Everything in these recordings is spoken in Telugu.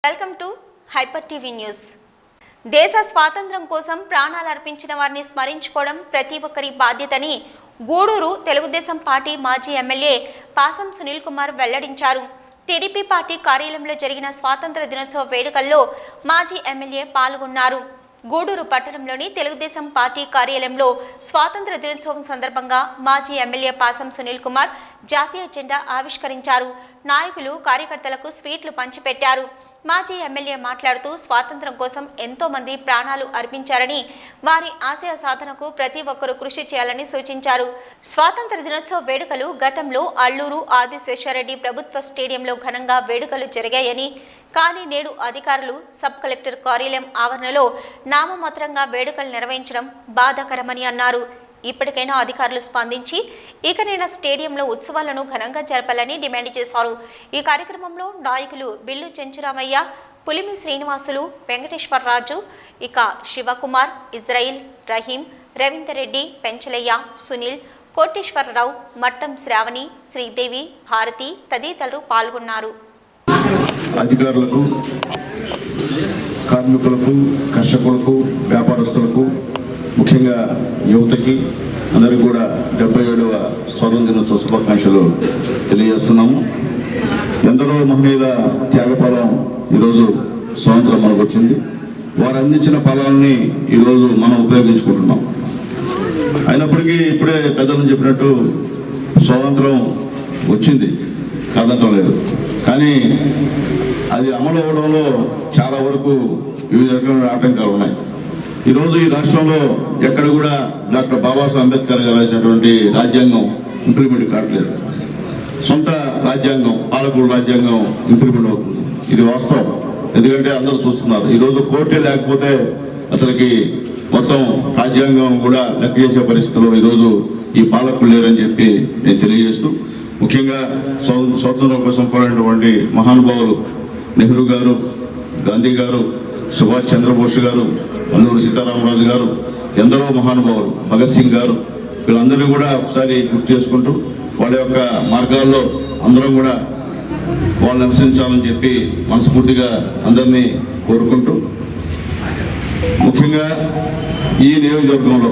Welcome to hyper TV news. దేశ స్వాతంత్ర్యం కోసం ప్రాణాలు అర్పించిన వారిని స్మరించుకోవడం ప్రతి ఒక్కరి బాధ్యతని గూడూరు తెలుగుదేశం పార్టీ మాజీ ఎమ్మెల్యే పాసం సునీల్ కుమార్ వెల్లడించారు. టీడీపీ పార్టీ కార్యాలయంలో జరిగిన స్వాతంత్ర దినోత్సవ వేడుకల్లో మాజీ ఎమ్మెల్యే పాల్గొన్నారు. గూడూరు పట్టణంలోని తెలుగుదేశం పార్టీ కార్యాలయంలో స్వాతంత్ర దినోత్సవం సందర్భంగా మాజీ ఎమ్మెల్యే పాసం సునీల్ కుమార్ జాతీయ జెండా ఆవిష్కరించారు. నాయకులు కార్యకర్తలకు స్వీట్లు పంచిపెట్టారు. మాజీ ఎమ్మెల్యే మాట్లాడుతూ స్వాతంత్ర్యం కోసం ఎంతో మంది ప్రాణాలు అర్పించారని, వారి ఆశయ సాధనకు ప్రతి ఒక్కరూ కృషి చేయాలని సూచించారు. స్వాతంత్ర దినోత్సవ వేడుకలు గతంలో అల్లూరు ఆదిశేషారెడ్డి ప్రభుత్వ స్టేడియంలో ఘనంగా వేడుకలు జరిగాయని, కానీ నేడు అధికారులు సబ్ కలెక్టర్ కార్యాలయం ఆవరణలో నామమాత్రంగా వేడుకలు నిర్వహించడం బాధాకరమని అన్నారు. ఇప్పటికైనా అధికారులు స్పందించి ఇకనైనా స్టేడియంలో ఉత్సవాలను ఘనంగా జరపాలని డిమాండ్ చేశారు. ఈ కార్యక్రమంలో నాయకులు బిల్లు చెంచురామయ్య, పులిమి శ్రీనివాసులు, వెంకటేశ్వరరాజు, ఇక శివకుమార్, ఇజ్రాయిల్, రహీం, రవీందర్ రెడ్డి, పెంచలయ్య, సునీల్, కోటేశ్వరరావు, మట్టం శ్రావణి, శ్రీదేవి, భారతి తదితరులు పాల్గొన్నారు. అధికారులకు, కార్మికులకు, కర్షకులకు, వ్యాపారస్తులకు, ముఖ్యంగా యువతకి అందరికీ కూడా 77వ స్వాతంత్ర దినోత్సవ శుభాకాంక్షలు తెలియజేస్తున్నాము. ఎందరో మహనీయుల త్యాగఫలం ఈరోజు స్వాతంత్రం మనకు వచ్చింది. వారు అందించిన ఫలాన్ని ఈరోజు మనం ఉపయోగించుకుంటున్నాం. అయినప్పటికీ ఇప్పుడే పెద్దలను చెప్పినట్టు స్వాతంత్రం వచ్చింది, కాదంటం లేదు. కానీ అది అమలు అవ్వడంలో చాలా వరకు వివిధ రకాల ఆటంకాలు ఉన్నాయి. ఈరోజు ఈ రాష్ట్రంలో ఎక్కడ కూడా డాక్టర్ బాబాసాహెబ్ అంబేద్కర్ గారు రాసినటువంటి రాజ్యాంగం ఇంప్లిమెంట్ కావట్లేదు. సొంత రాజ్యాంగం, పాలకుల రాజ్యాంగం ఇంప్లిమెంట్ అవుతుంది. ఇది వాస్తవం. ఎందుకంటే అందరూ చూస్తున్నారు. ఈరోజు కోర్టే లేకపోతే అసలుకి మొత్తం రాజ్యాంగం కూడా లెక్క చేసే పరిస్థితిలో ఈరోజు ఈ పాలకులు లేరని చెప్పి నేను తెలియజేస్తూ, ముఖ్యంగా స్వాతంత్రం కోసం పోరాడినటువంటి మహానుభావులు నెహ్రూ గారు, గాంధీ గారు, సుభాష్ చంద్రబోస్ గారు, అల్లూరి సీతారామరాజు గారు, ఎందరో మహానుభావులు, భగత్ సింగ్ గారు, వీళ్ళందరినీ కూడా ఒకసారి గుర్తు చేసుకుంటూ వాళ్ళ యొక్క మార్గాల్లో అందరం కూడా వాళ్ళని అనుసరించాలని చెప్పి మనస్ఫూర్తిగా అందరినీ కోరుకుంటూ, ముఖ్యంగా ఈ నియోజకవర్గంలో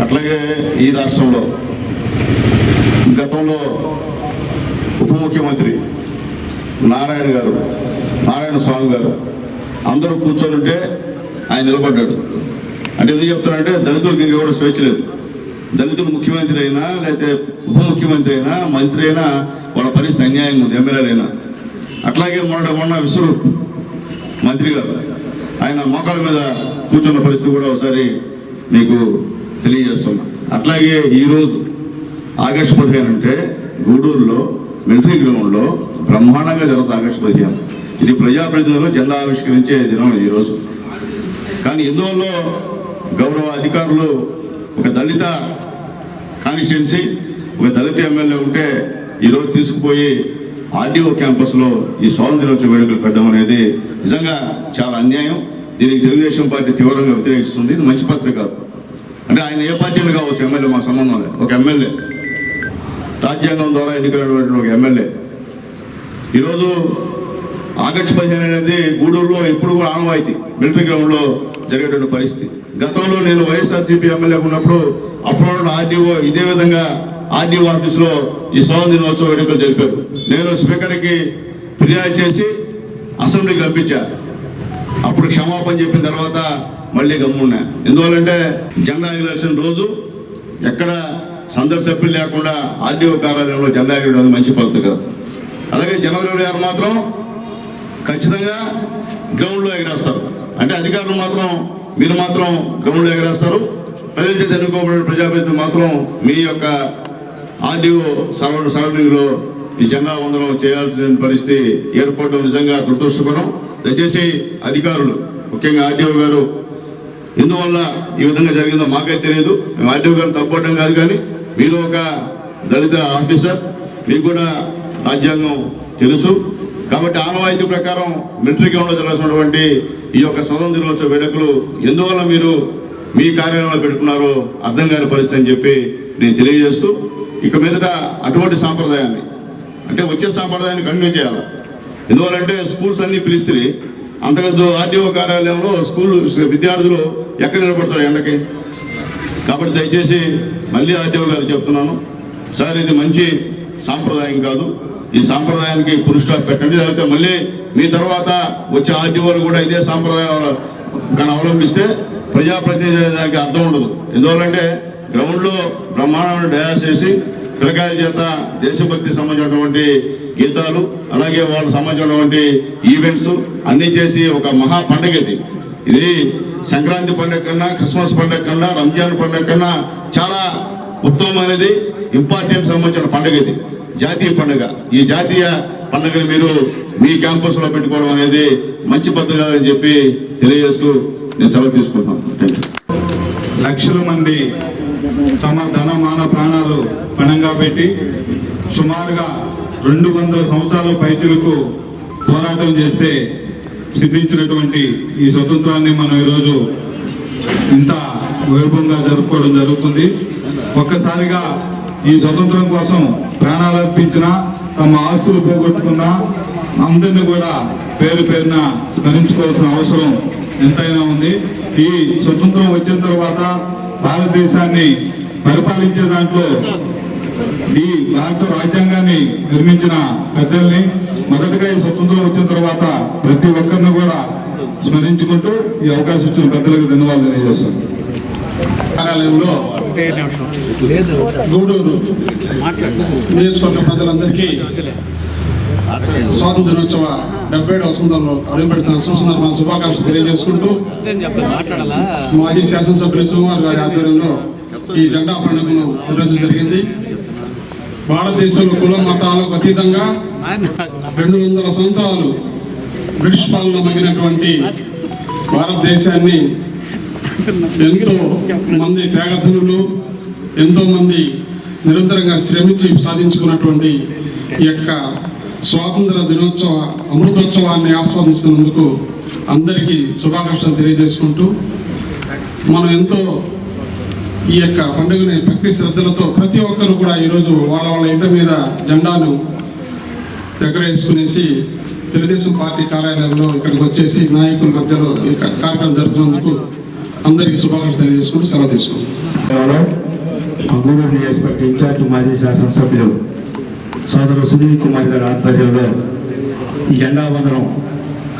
అట్లాగే ఈ రాష్ట్రంలో గతంలో ఉప ముఖ్యమంత్రి నారాయణ స్వామి గారు అందరూ కూర్చొని ఉంటే ఆయన నిలబడ్డాడు. అంటే ఎందుకు చెప్తానంటే దళితులకు ఇంకెవరు స్వేచ్ఛ లేదు. దళితులు ముఖ్యమంత్రి అయినా, లేకపోతే ఉప ముఖ్యమంత్రి అయినా, మంత్రి అయినా వాళ్ళ పరిస్థితి అన్యాయంగా ఉంది. ఎమ్మెల్యేలైనా అట్లాగే మొన్న విశ్వరూప్ మంత్రి గారు ఆయన మోకాల మీద కూర్చున్న పరిస్థితి కూడా ఒకసారి మీకు తెలియజేస్తున్నా. అట్లాగే ఈరోజు ఆగస్టు 15 అంటే గూడూరులో మిలిటరీ గ్రౌండ్లో బ్రహ్మాండంగా జరుగుతుంది. ఆగస్టు 15 ఇది ప్రజాప్రతినిధులు జెండా ఆవిష్కరించే దినం ఈరోజు. కానీ ఎందువల్ల గౌరవ అధికారులు ఒక దళిత కాన్స్టిట్యున్సీ, ఒక దళిత ఎమ్మెల్యే ఉంటే ఈరోజు తీసుకుపోయి ఆర్డీఓ క్యాంపస్లో ఈ స్వాతంత్ర దినోత్సవ వేడుకలు పెట్టడం అనేది నిజంగా చాలా అన్యాయం. దీనికి తెలుగుదేశం పార్టీ తీవ్రంగా వ్యతిరేకిస్తుంది. ఇది మంచి పద్ధతి కాదు. అంటే ఆయన ఏ పార్టీని కావచ్చు, ఎమ్మెల్యే మాకు సంబంధం లేదు. ఒక ఎమ్మెల్యే, రాజ్యాంగం ద్వారా ఎన్నికైనటువంటి ఒక ఎమ్మెల్యే ఈరోజు ఆగస్టు 15 అనేది గూడూరులో ఎప్పుడు కూడా ఆనవాయితీ మిలిటరీ గ్రౌండ్లో జరిగేటువంటి పరిస్థితి. గతంలో నేను వైఎస్ఆర్సీపీ ఎమ్మెల్యే ఉన్నప్పుడు అప్పుడు ఆర్డీఓ ఇదే విధంగా ఆర్డీఓ ఆఫీస్లో ఈ స్వాతంత్ర దినోత్సవ వేడుకలు జరిపారు. నేను స్పీకర్కి ఫిర్యాదు చేసి అసెంబ్లీకి పంపించా. అప్పుడు క్షమాపణ చెప్పిన తర్వాత మళ్ళీ గమ్మున్నా. ఎందువల్లంటే జెండా ఎగరేసిన రోజు ఎక్కడ సందర్శ సభ్యులు లేకుండా ఆర్డీఓ కార్యాలయంలో జెండా ఎగరడం మంచి పద్ధతి కాదు. అలాగే జనవరి 26 మాత్రం ఖచ్చితంగా గ్రౌండ్లో ఎగరేస్తారు. అంటే అధికారులు మాత్రం మీరు మాత్రం గ్రౌండ్లో ఎగరేస్తారు. ప్రజల చేత ఎన్నుకోబడిన ప్రజాప్రతినిధులు మాత్రం మీ యొక్క ఆర్డీఓ సరౌండింగ్లో ఈ జెండా వందనం చేయాల్సిన పరిస్థితి ఏర్పడడం నిజంగా దురదృష్టకరం. దయచేసి అధికారులు, ముఖ్యంగా ఆర్డీఓ గారు, ఎందువల్ల ఈ విధంగా జరిగిందో మాకైతే తెలియదు. మేము ఆర్డీఓ గారిని తప్పడం కాదు, కానీ మీరు ఒక దళిత ఆఫీసర్, మీకు కూడా రాజ్యాంగం తెలుసు. కాబట్టి ఆనవాయితీ ప్రకారం మిలిటరీ గ్రౌండ్లో జరగాల్సినటువంటి ఈ యొక్క స్వాతంత్ర దినోత్సవ వేడుకలు ఎందువల్ల మీరు మీ కార్యాలయంలో పెట్టుకున్నారో అర్థం కాని పరిస్థితి అని చెప్పి నేను తెలియజేస్తూ, ఇక మీదట అటువంటి సాంప్రదాయాన్ని, అంటే వచ్చే సాంప్రదాయాన్ని కంటిన్యూ చేయాలి. ఎందువల్లంటే స్కూల్స్ అన్నీ పిలిస్తే అంతకదు ఆర్టీఓ కార్యాలయంలో స్కూల్ విద్యార్థులు ఎక్కడ నిలబడతారు ఎండకి. కాబట్టి దయచేసి మళ్ళీ ఆర్టీఓ గారు చెప్తున్నాను సార్, ఇది మంచి సాంప్రదాయం కాదు, ఈ సాంప్రదాయానికి ఫుల్ స్టాప్ పెట్టండి. లేకపోతే మళ్ళీ మీ తర్వాత వచ్చే ఆర్టీఓలు కూడా ఇదే సాంప్రదాయం కానీ అవలంబిస్తే ప్రజాప్రతినిధి దానికి అర్థం ఉండదు. ఎందువల్లంటే గ్రౌండ్లో బ్రహ్మాండమైన డయాస్ చేసి పిల్లకాయల చేత దేశభక్తి సంబంధించినటువంటి గీతాలు, అలాగే వాళ్ళకు సంబంధించినటువంటి ఈవెంట్స్ అన్నీ చేసి ఒక మహా పండుగ ఇది సంక్రాంతి పండుగ కన్నా, క్రిస్మస్ పండుగ కన్నా, రంజాన్ పండుగ కన్నా చాలా ఉత్తమమైనది, ఇంపార్టెంట్ సంబంధించిన పండుగ ఇది, జాతీయ పండుగ. ఈ జాతీయ పండుగను మీరు మీ క్యాంపస్లో పెట్టుకోవడం అనేది మంచి పద్ధతి అని చెప్పి తెలియజేస్తూ నేను సెలవు తీసుకుంటున్నాను. Thank you. లక్షల మంది తమ ధన మాన ప్రాణాలు పణంగా పెట్టి సుమారుగా 200 సంవత్సరాల పైచిలకు పోరాటం చేస్తే సిద్ధించినటువంటి ఈ స్వతంత్రాన్ని మనం ఈరోజు ఇంత వైభవంగా జరుపుకోవడం జరుగుతుంది. ఒక్కసారిగా ఈ స్వతంత్రం కోసం ప్రాణాలు అర్పించిన, తమ ఆస్తులు పోగొట్టుకున్న అందరినీ కూడా పేరు పేరున స్మరించుకోవాల్సిన అవసరం ఎంతైనా ఉంది. ఈ స్వతంత్రం వచ్చిన తర్వాత భారతదేశాన్ని పరిపాలించే దాంట్లో ఈ భారత రాజ్యాంగాన్ని నిర్మించిన పెద్దల్ని, మొదటగా ఈ స్వతంత్రం వచ్చిన తర్వాత ప్రతి ఒక్కరిని కూడా స్మరించుకుంటూ ఈ అవకాశం ఇచ్చిన పెద్దలకు ధన్యవాదాలు తెలియజేస్తాను. కార్యాలయంలో గూడూరు నియోజకవర్గ ప్రజలందరికీ స్వాతంత్ర దినోత్సవ 77వ వసంతంలో అడుగుపెడుతున్న సందర్భంగా శుభాకాంక్షలు తెలియజేసుకుంటూ మాజీ శాసనసభ్యులు సోమవారి గారి ఆధ్వర్యంలో ఈ జెండా పండుగను నిర్వహించడం జరిగింది. భారతదేశంలో కుల మతాలకు అతీతంగా 200 సంవత్సరాలు బ్రిటిష్ పాలన మగినటువంటి భారతదేశాన్ని ఎంతో మంది త్యాగధనులు, ఎంతో మంది నిరంతరంగా శ్రమించి సాధించుకున్నటువంటి ఈ యొక్క స్వాతంత్ర దినోత్సవ అమృతోత్సవాన్ని ఆస్వాదిస్తున్నందుకు అందరికీ శుభాకాంక్షలు తెలియజేసుకుంటూ, మనం ఎంతో ఈ యొక్క పండుగని భక్తి శ్రద్ధలతో ప్రతి ఒక్కరు కూడా ఈరోజు వాళ్ళ వాళ్ళ ఇంటి మీద జెండాను ఎగరేసుకునేసి తెలుగుదేశం పార్టీ కార్యాలయంలో ఇక్కడికి వచ్చేసి నాయకుల మధ్యలో ఈ కార్యక్రమం జరుపుతున్నందుకు అందరికీ శుభాకాంక్షలు తెలియజేసుకుంటూ సెలవు తీసుకుంటాం. గూడూరు నియోజకవర్గ ఇన్ఛార్జ్ మాజీ శాసనసభ్యులు సోదరు సునీల్ కుమార్ గారి ఆధ్వర్యంలో ఈ జెండా వందనం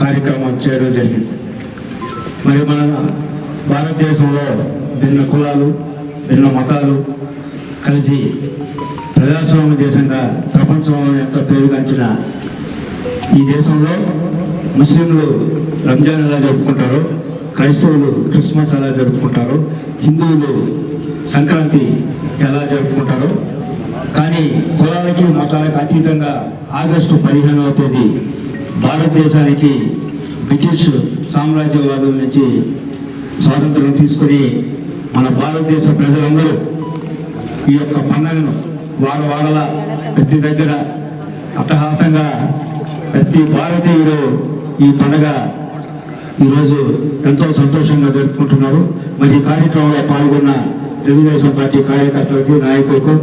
కార్యక్రమం చేయడం జరిగింది. మరి మన భారతదేశంలో భిన్న కులాలు, భిన్న మతాలు కలిసి ప్రజాస్వామ్య దేశంగా ప్రపంచంలో ఎంతో పేరుగాంచిన ఈ దేశంలో ముస్లింలు రంజాన్ ఎలా జరుపుకుంటారో, క్రైస్తవులు క్రిస్మస్ ఎలా జరుపుకుంటారో, హిందువులు సంక్రాంతి ఎలా జరుపుకుంటారో, కానీ కులాలకి మతాలకు అతీతంగా ఆగస్టు 15వ తేదీ భారతదేశానికి బ్రిటిష్ సామ్రాజ్యవాదుల నుంచి స్వాతంత్రం తీసుకుని మన భారతదేశ ప్రజలందరూ ఈ యొక్క పండుగను వాడవాడల ప్రతి దగ్గర అట్టహాసంగా ప్రతి భారతీయుడు ఈ పండుగ ఈరోజు ఎంతో సంతోషంగా జరుపుకుంటున్నారు. మరి ఈ కార్యక్రమంలో పాల్గొన్న తెలుగుదేశం పార్టీ కార్యకర్తలకు, నాయకులకు,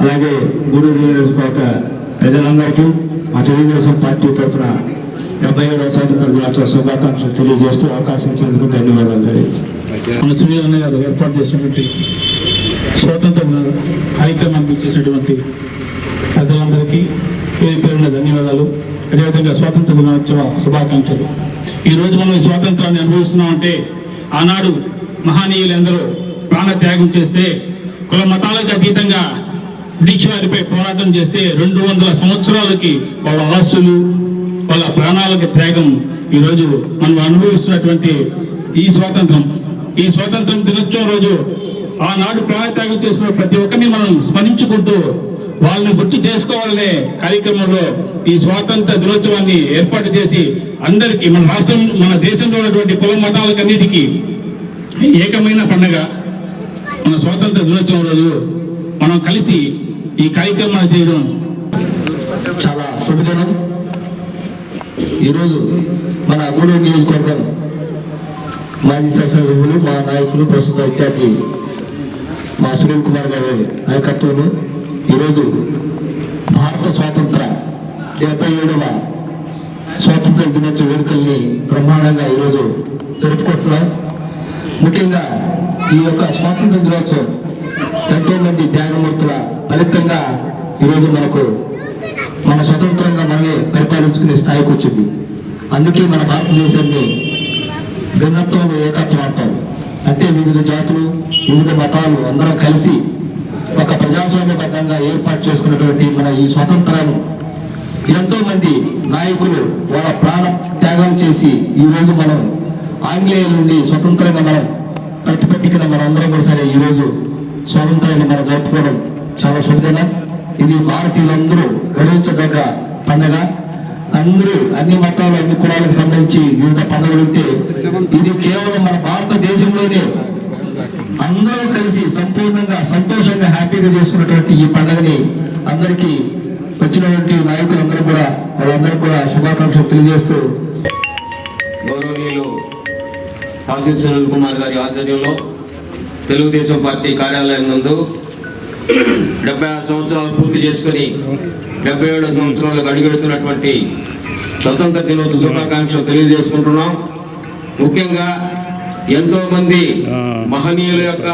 అలాగే గూడూరు నియోజకవర్గ ప్రజలందరికీ మా తెలుగుదేశం పార్టీ తరఫున 77వ స్వాతంత్ర దినోత్సవ శుభాకాంక్షలు తెలియజేస్తూ అవకాశం ఇచ్చినందుకు ధన్యవాదాలు తెలియజేస్తాను. మన సునీల్ గారు ఏర్పాటు చేసినటువంటి స్వాతంత్ర కార్యక్రమానికి చేసినటువంటి పెద్దలందరికీ పేరు పేరున ధన్యవాదాలు. అదేవిధంగా స్వాతంత్ర దినోత్సవ శుభాకాంక్షలు. ఈరోజు మనం ఈ స్వాతంత్రాన్ని అనుభవిస్తున్నామంటే ఆనాడు మహనీయులందరూ ప్రాణ త్యాగం చేస్తే, కుల మతాలకు అతీతంగా బ్రిటిష్ వారిపై పోరాటం చేస్తే 200 సంవత్సరాలకి వాళ్ళ ఆస్తులు, వాళ్ళ ప్రాణాలకు త్యాగం ఈరోజు మనం అనుభవిస్తున్నటువంటి ఈ స్వాతంత్రం దినోత్సవం రోజు ఆనాడు ప్రాణత్యాగం చేసిన ప్రతి ఒక్కరిని మనం స్మరించుకుంటూ వాళ్ళని గుర్తు చేసుకోవాలనే కార్యక్రమంలో ఈ స్వాతంత్ర దినోత్సవాన్ని ఏర్పాటు చేసి అందరికీ మన రాష్ట్రం, మన దేశంలో ఉన్నటువంటి కుల మతాలకు అన్నిటికీ ఏకమైన పండుగ మన స్వాతంత్ర దినోత్సవం రోజు మనం కలిసి ఈ కార్యక్రమాన్ని చేయడం చాలా శుభదినం. ఈరోజు మన గూడూరు నియోజకవర్గం మాజీ శాసనసభ్యులు, మా నాయకులు, ప్రస్తుత ఇన్ఛార్జి మా సునీల్ కుమార్ గారి నాయకత్వంలో ఈరోజు భారత స్వాతంత్ర 77వ స్వాతంత్ర దినోత్సవ వేడుకల్ని బ్రహ్మాండంగా ఈరోజు జరుపుకుంటున్నాం. ముఖ్యంగా ఈ యొక్క స్వాతంత్ర దినోత్సవం ఎంతో మంది త్యాగమూర్తుల ఫలితంగా ఈరోజు మన స్వతంత్రంగా మనమే పరిపాలించుకునే స్థాయికి వచ్చింది. అందుకే మన భారతదేశాన్ని భిన్నత్వంలో ఏకత్వం అంటాం. అంటే వివిధ జాతులు, వివిధ మతాలు అందరం కలిసి ఒక ప్రజాస్వామ్యబద్ధంగా ఏర్పాటు చేసుకున్నటువంటి మన ఈ స్వాతంత్రాన్ని ఎంతో మంది నాయకులు వాళ్ళ ప్రాణ త్యాగాలు చేసి ఈరోజు మనం ఆంగ్లేయుల నుండి స్వతంత్రంగా మనం ప్రతిపత్తికిన మనం అందరం కూడా సరే ఈరోజు స్వాతంత్రాన్ని మనం జరుపుకోవడం చాలా శుభదినం. ఇది భారతీయులందరూ గర్వించదగ్గ పండుగ. అందరూ అన్ని మతాలు, అన్ని కులాలకు సంబంధించి వివిధ పండుగలు ఉంటే ఇది కేవలం మన భారతదేశంలోనే అందరూ కలిసి సంపూర్ణంగా సంతోషంగా హ్యాపీగా చేసుకున్నటువంటి ఈ పండుగని అందరికీ వచ్చినటువంటి నాయకులందరూ కూడా వాళ్ళందరూ కూడా శుభాకాంక్షలు తెలియజేస్తూ గౌరవనీయులు ఆశీస్ సునీల్ కుమార్ గారి ఆధ్వర్యంలో తెలుగుదేశం పార్టీ కార్యాలయం నందు 76 సంవత్సరాలు పూర్తి చేసుకుని 77వ సంవత్సరంలోకి అడుగెడుతున్నటువంటి స్వతంత్ర దినోత్సవ శుభాకాంక్షలు తెలియజేసుకుంటున్నాం. ముఖ్యంగా ఎంతో మంది మహనీయుల యొక్క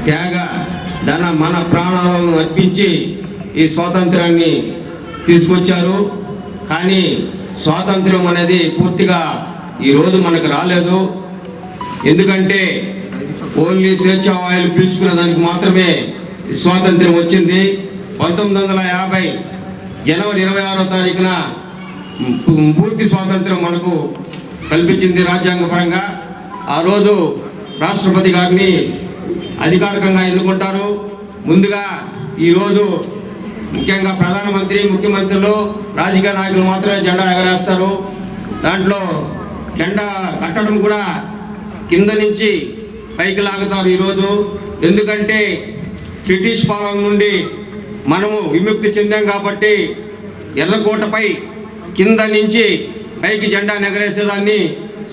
త్యాగ మన ప్రాణాలను అర్పించి ఈ స్వాతంత్రాన్ని తీసుకొచ్చారు. కానీ స్వాతంత్ర్యం అనేది పూర్తిగా ఈరోజు మనకు రాలేదు. ఎందుకంటే ఓన్లీ స్వేచ్ఛ వాయులు పీల్చుకునే దానికి మాత్రమే స్వాతంత్ర్యం వచ్చింది. 1950 జనవరి 26వ తారీఖున పూర్తి స్వాతంత్ర్యం మనకు కల్పించింది రాజ్యాంగపరంగా. ఆ రోజు రాష్ట్రపతి గారిని అధికారికంగా ఎన్నుకుంటారు. ముందుగా ఈరోజు ముఖ్యంగా ప్రధానమంత్రి, ముఖ్యమంత్రులు, రాజకీయ నాయకులు మాత్రమే జెండా ఎగరేస్తారు. దాంట్లో జెండా కట్టడం కూడా కింద నుంచి పైకి లాగుతారు ఈరోజు. ఎందుకంటే బ్రిటిష్ పాలన నుండి మనము విముక్తి చెందాం కాబట్టి ఎర్రకోటపై కింద నుంచి పైకి జెండా ఎగరేసేదాన్ని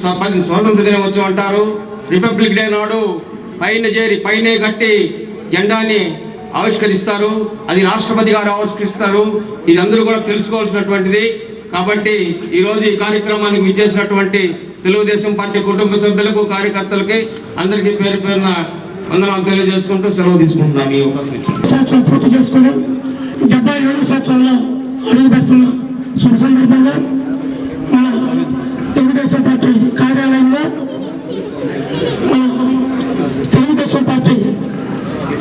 స్వాతంత్ర దినోత్సవం అంటారు. రిపబ్లిక్ డే నాడు పైన చేరి పైనే కట్టి జెండాని ఆవిష్కరిస్తారు. అది రాష్ట్రపతి గారు ఆవిష్కరిస్తారు. ఇది అందరూ కూడా తెలుసుకోవాల్సినటువంటిది. కాబట్టి ఈరోజు ఈ కార్యక్రమానికి విచ్చేసినటువంటి తెలుగుదేశం పార్టీ కుటుంబ సభ్యులకు, కార్యకర్తలకి అందరికీ పేరు పేరున వందనాలు తెలియజేసుకుంటూ సెలవు తీసుకుంటున్నాను. ఈ అవకాశం ఇచ్చాను. సంవత్సరాలు పూర్తి చేసుకొని 77 సంవత్సరాల్లో అడుగు పెడుతున్న శుభ సందర్భంగా మన తెలుగుదేశం పార్టీ కార్యాలయంలో మన తెలుగుదేశం పార్టీ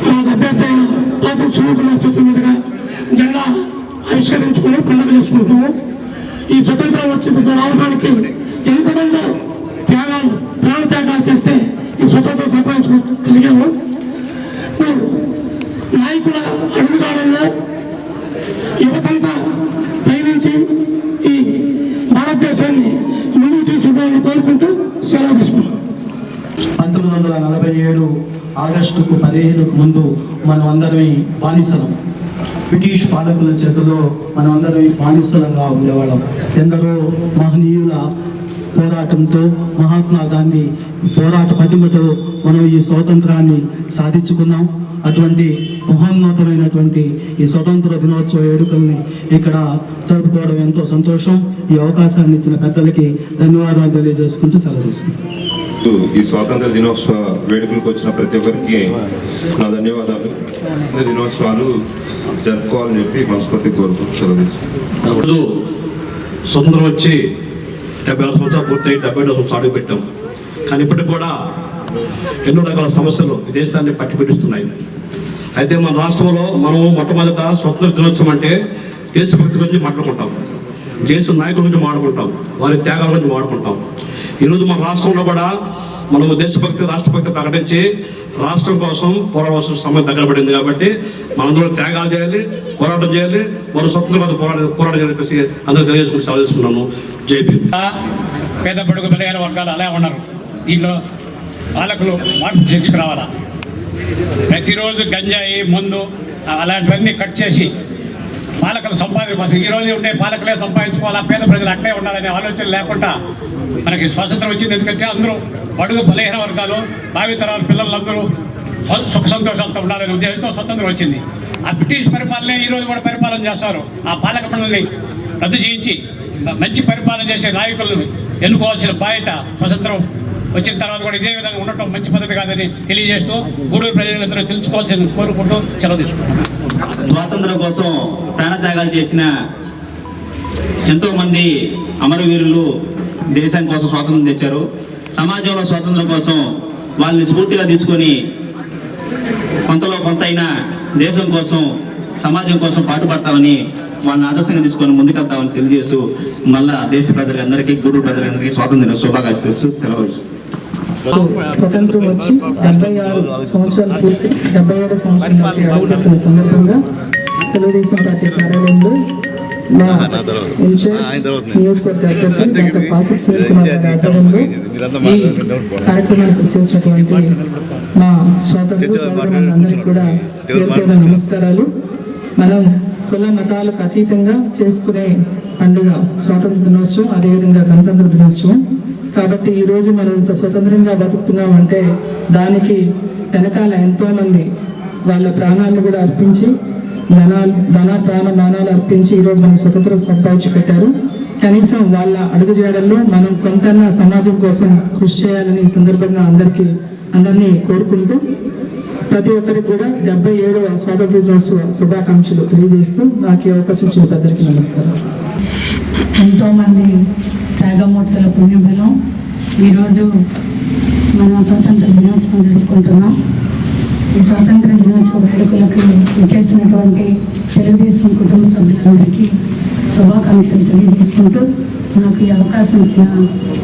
మనకు అభ్యర్థి అయిన ఆశీస్ సునీల్ కుమార్ చేతుల మీదుగా జెండా ఆవిష్కరించుకుని పండుగ చేసుకుంటాము. ఈ స్వతంత్రం వచ్చిన రావడానికి ఎంతమంది ప్రాణ త్యాగాలు చేస్తే ఈ స్వతంత్రం సంపాదించుకోగలిగాము. నాయకుల అడుగుజాడల్లో యువతంతా పయనించి ఈ భారతదేశాన్ని ముందుకు తీసుకుపోవాలని కోరుకుంటూ సెలవు తీసుకున్నాం. 1947 ఆగస్టుకు 15కు ముందు మనం అందరం బానిసలం. బ్రిటిష్ పాలకుల చేతిలో మనం అందరం బానిసలంగా ఉండేవాళ్ళం. ఎందరో మహనీయుల పోరాటంతో, మహాత్మా గాంధీ పోరాట పటిమతో మనం ఈ స్వాతంత్రాన్ని సాధించుకున్నాం. అటువంటి మహోన్నతమైనటువంటి ఈ స్వతంత్ర దినోత్సవ వేడుకల్ని ఇక్కడ జరుపుకోవడం ఎంతో సంతోషం. ఈ అవకాశాన్ని ఇచ్చిన పెద్దలకి ధన్యవాదాలు తెలియజేసుకుంటూ సెలవు తీసుకుంటాం. ఈ స్వాతంత్ర దినోత్సవ వేడుకలకు వచ్చిన ప్రతి ఒక్కరికి నా ధన్యవాదాలు. దినోత్సవాలు జరుపుకోవాలని చెప్పి మనస్ఫూర్తి కోరుకుంటూ సెలవు తీసుకుంటాం. ఇప్పుడు స్వతంత్రం వచ్చి 76 సంవత్సరాలు పూర్తయి 77వ సంవత్సరం అడుగు పెట్టాం. కానీ ఇప్పటికి కూడా ఎన్నో రకాల సమస్యలు ఈ దేశాన్ని పట్టి పీడిస్తున్నాయి. అయితే మన రాష్ట్రంలో మనం మొట్టమొదట స్వతంత్ర దినోత్సవం అంటే దేశభక్తి గురించి మాట్లాడుకుంటాం, దేశ నాయకుల గురించి మాట్లాడుకుంటాం, వారి త్యాగాల గురించి మాట్లాడుకుంటాం. ఈరోజు మన రాష్ట్రంలో కూడా మనము దేశభక్తి, రాష్ట్రభక్తి ప్రకటించి రాష్ట్రం కోసం పోరాడాల్సిన సమయం దగ్గర పడింది. కాబట్టి మనందరం త్యాగాలు చేయాలి, పోరాటం చేయాలి, మన స్వతంత్రం కోసం పోరాటం చేయాలని చెప్పేసి అందరూ తెలియజేసుకుని సెలవు చేసుకున్నాను. జైపీ. పేద బడుగు బలహీన వర్గాలు అలా ఉన్నారు. దీనిలో పాలకులు మార్పు తీసుకురావాలా. ప్రతిరోజు గంజాయి, మందు అలాంటివన్నీ కట్ చేసి పాలకులు సంపాదించుకోవాలి. ఈరోజు ఉండే పాలకులే సంపాదించుకోవాలా, పేద ప్రజలు అట్లే ఉండాలనే ఆలోచన లేకుండా మనకి స్వాతంత్రం వచ్చింది. ఎందుకంటే అందరూ బడుగు బలహీన వర్గాలు, భావితరాల పిల్లలందరూ సుఖ సంతోషాలతో ఉండాలనే ఉద్దేశంతో స్వతంత్రం వచ్చింది. ఆ బ్రిటిష్ పరిపాలనే ఈరోజు కూడా పరిపాలన చేస్తారు. ఆ పాలక మండలిని రద్దు చేయించి మంచి పరిపాలన చేసే నాయకులను ఎన్నుకోవాల్సిన బాధ్యత స్వతంత్రం వచ్చిన తర్వాత కూడా ఇదే విధంగా ఉండటం మంచి పద్ధతి కాదని తెలియజేస్తూ గూడూరు ప్రజలందరూ తెలుసుకోవాల్సింది కోరుకుంటూ సెలవు తీసుకుంటున్నాను. స్వాతంత్రం కోసం ప్రాణత్యాగాలు చేసిన ఎంతోమంది అమరవీరులు దేశం కోసం స్వాతంత్రం తెచ్చారు. సమాజంలో స్వాతంత్రం కోసం వాళ్ళని స్ఫూర్తిగా తీసుకొని కొంతలో కొంత అయినా దేశం కోసం సమాజం కోసం పాటుపడతామని వాళ్ళని ఆదర్శంగా తీసుకొని ముందుకెళ్తామని తెలియజేస్తూ మళ్ళా దేశ ప్రజలందరికీ గూడూరు ప్రజలందరికీ స్వాతంత్ర శుభాకాంక్షలు సెలవు. స్వతంత్రం వచ్చి 76 సంవత్సరాలు పూర్తి 77 సంవత్సరాలకి అడుగుపెట్టిన సందర్భంగా తెలుగుదేశం పార్టీ కార్యాలయంలో మా ఇన్ఛార్జ్ నియోజకవర్గ అధ్యక్షుడు డాక్టర్ పాసం సునీల్ కుమార్ గారి ఆధ్వర్యంలో ఈ కార్యక్రమానికి వచ్చేసినటువంటి మా స్వాతంత్రులందరికీ కూడా పేరుపేరున నమస్కారాలు. మనం కుల మతాలకు అతీతంగా చేసుకునే పండుగ స్వాతంత్ర దినోత్సవం, అదేవిధంగా గణతంత్ర దినోత్సవం. కాబట్టి ఈరోజు మనం ఇంత స్వతంత్రంగా బతుకుతున్నామంటే దానికి వెనకాల ఎంతోమంది వాళ్ళ ప్రాణాలను కూడా అర్పించి ప్రాణ మానాలు అర్పించి ఈరోజు మనం స్వతంత్రం సంపాదించి పెట్టారు. కనీసం వాళ్ళ అడుగుజాడల్లో మనం కొంతన్నా సమాజం కోసం కృషి చేయాలని ఈ సందర్భంగా అందరినీ కోరుకుంటూ ప్రతి ఒక్కరికి కూడా 77వ స్వాతంత్ర దినోత్సవ శుభాకాంక్షలు తెలియజేస్తూ నాకు ఈ అవకాశం ఇచ్చిన పెద్దరికి నమస్కారం. ఎంతోమంది త్యాగమూర్తుల పుణ్యబలం ఈరోజు మనం స్వాతంత్ర దినోత్సవం జరుపుకుంటున్నాం. ఈ స్వాతంత్ర దినోత్సవ వేడుకలకు ఇచ్చేసినటువంటి తెలుగుదేశం కుటుంబ సభ్యులందరికీ శుభాకాంక్షలు తెలియజేసుకుంటూ నాకు ఈ అవకాశం ఇచ్చిన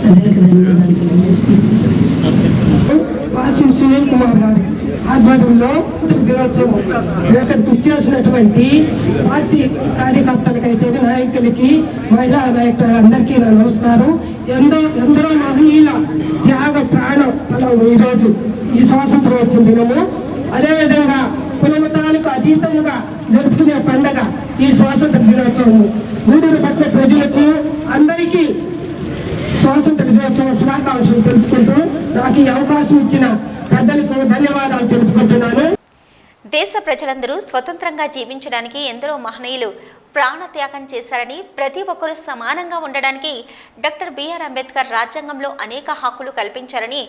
ప్రజలకు ధన్యవాదాలు తెలియజేసుకుంటున్నాను. పాసం సునీల్ కుమార్ గారి ఆధ్వర్యంలో దినోత్సవం ఇక్కడికి ఇచ్చేసినటువంటి పార్టీ కార్యకర్తలకైతే నాయకులకి మహిళా నాయకులందరికీ నా నమస్కారం. ఎందరో మహనీయుల త్యాగ ప్రాణం మనం ఈరోజు ఈ స్వాతంత్రం వచ్చిన దినము. అదేవిధంగా కులమతాలకు అతీతంగా జరుపుకునే పండగ ఈ స్వాతంత్ర దినోత్సవం. గూడూరు పట్టణ ప్రజలకు అందరికీ స్వాతంత్ర దినోత్సవ శుభాకాంక్షలు తెలుపుకుంటూ నాకు ఈ అవకాశం ఇచ్చిన పెద్దలకు ధన్యవాదాలు తెలుపుకుంటున్నాను. దేశ ప్రజలందరూ స్వతంత్రంగా జీవించడానికి ఎందరో మహనీయులు ప్రాణత్యాగం చేశారని, ప్రతి ఒక్కరూ సమానంగా ఉండడానికి డాక్టర్ బిఆర్ అంబేద్కర్ రాజ్యాంగంలో అనేక హక్కులు కల్పించారని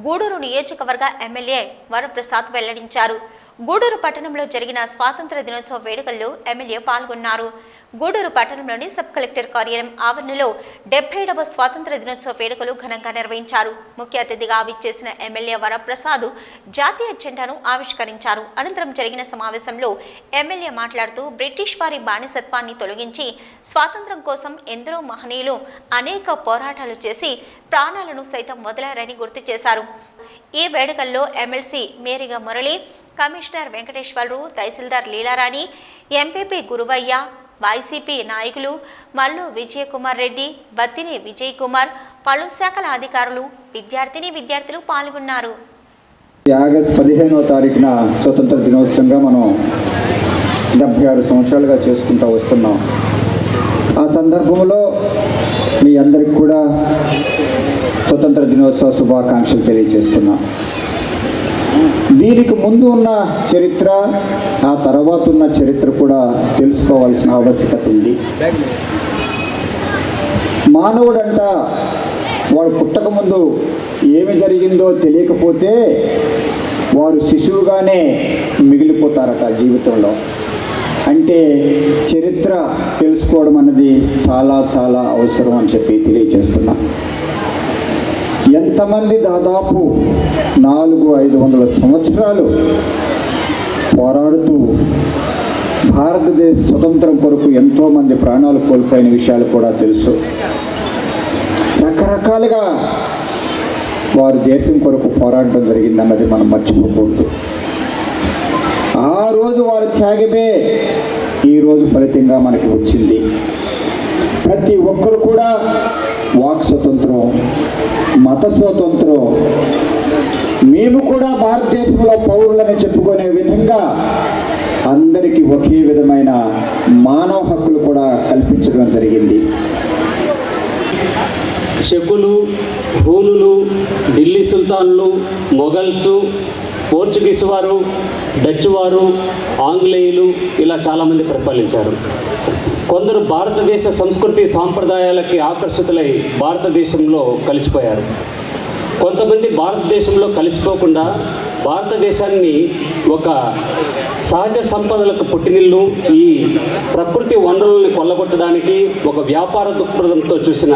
గూడూరు నియోజకవర్గ ఎమ్మెల్యే వరప్రసాద్ వెల్లడించారు. గూడూరు పట్టణంలో జరిగిన స్వాతంత్ర దినోత్సవ వేడుకల్లో ఎమ్మెల్యే పాల్గొన్నారు. గూడూరు పట్టణంలోని సబ్ కలెక్టర్ కార్యాలయం ఆవరణలో 77వ స్వాతంత్ర దినోత్సవ వేడుకలు ఘనంగా నిర్వహించారు. ముఖ్య అతిథిగా విచ్చేసిన ఎమ్మెల్యే వరప్రసాద్ జాతీయ జెండాను ఆవిష్కరించారు. అనంతరం జరిగిన సమావేశంలో ఎమ్మెల్యే మాట్లాడుతూ బ్రిటిష్ వారి బానిసత్వాన్ని తొలగించి స్వాతంత్ర్యం కోసం ఎందరో మహనీయులు అనేక పోరాటాలు చేసి ప్రాణాలను సైతం వదిలారని గుర్తు చేశారు. ఈ వేడుకల్లో ఎమ్మెల్సీ మేరిగా మురళి, కమిషనర్ వెంకటేశ్వరరావు, తహసీల్దార్ లీలారాణి, ఎంపీపీ గురువయ్య, వైసీపీ నాయకులు మల్లు విజయకుమార్ రెడ్డి, బత్తిని విజయ్ కుమార్, పలు శాఖల అధికారులు, విద్యార్థులు పాల్గొన్నారు. ఆగస్టు 15వ తారీఖున స్వతంత్ర దినోత్సవంగా మనం 76 సంవత్సరాలుగా చేసుకుంటూ వస్తున్నాం. ఆ సందర్భంలో మీ అందరికి కూడా స్వతంత్ర దినోత్సవ శుభాకాంక్షలు తెలియజేస్తున్నాం. దీనికి ముందు ఉన్న చరిత్ర, ఆ తర్వాత ఉన్న చరిత్ర కూడా తెలుసుకోవాల్సిన ఆవశ్యకత ఉంది. మానవుడంట వాడు పుట్టకముందు ఏమి జరిగిందో తెలియకపోతే వారు శిశువుగానే మిగిలిపోతారట జీవితంలో. అంటే చరిత్ర తెలుసుకోవడం అన్నది చాలా చాలా అవసరం అని చెప్పి తెలియజేస్తున్నా. ఎంతమంది దాదాపు 400-500 సంవత్సరాలు పోరాడుతూ భారతదేశ స్వతంత్రం కొరకు ఎంతోమంది ప్రాణాలు కోల్పోయిన విషయాలు కూడా తెలుసు. రకరకాలుగా వారు దేశం కొరకు పోరాడడం జరిగిందన్నది మనం మర్చిపోకూడదు. ఆ రోజు వారి త్యాగమే ఈరోజు ఫలితంగా మనకి వచ్చింది. ప్రతి ఒక్కరు కూడా వాక్ స్వతంత్రం, మత స్వాతంత్రం, మేము కూడా భారతదేశంలో పౌరులని చెప్పుకునే విధంగా అందరికీ ఒకే విధమైన మానవ హక్కులు కూడా కల్పించడం జరిగింది. షెక్కులు, హూనులు, ఢిల్లీ సుల్తాన్లు, మొఘల్సు, పోర్చుగీసు వారు, డచ్ వారు, ఆంగ్లేయులు ఇలా చాలామంది పరిపాలించారు. కొందరు భారతదేశ సంస్కృతి సాంప్రదాయాలకి ఆకర్షితులై భారతదేశంలో కలిసిపోయారు. కొంతమంది భారతదేశంలో కలిసిపోకుండా భారతదేశాన్ని ఒక సహజ సంపదలకు పుట్టినిల్లు, ఈ ప్రకృతి వనరులను కొల్లగొట్టడానికి ఒక వ్యాపార దృక్పథంతో చూసిన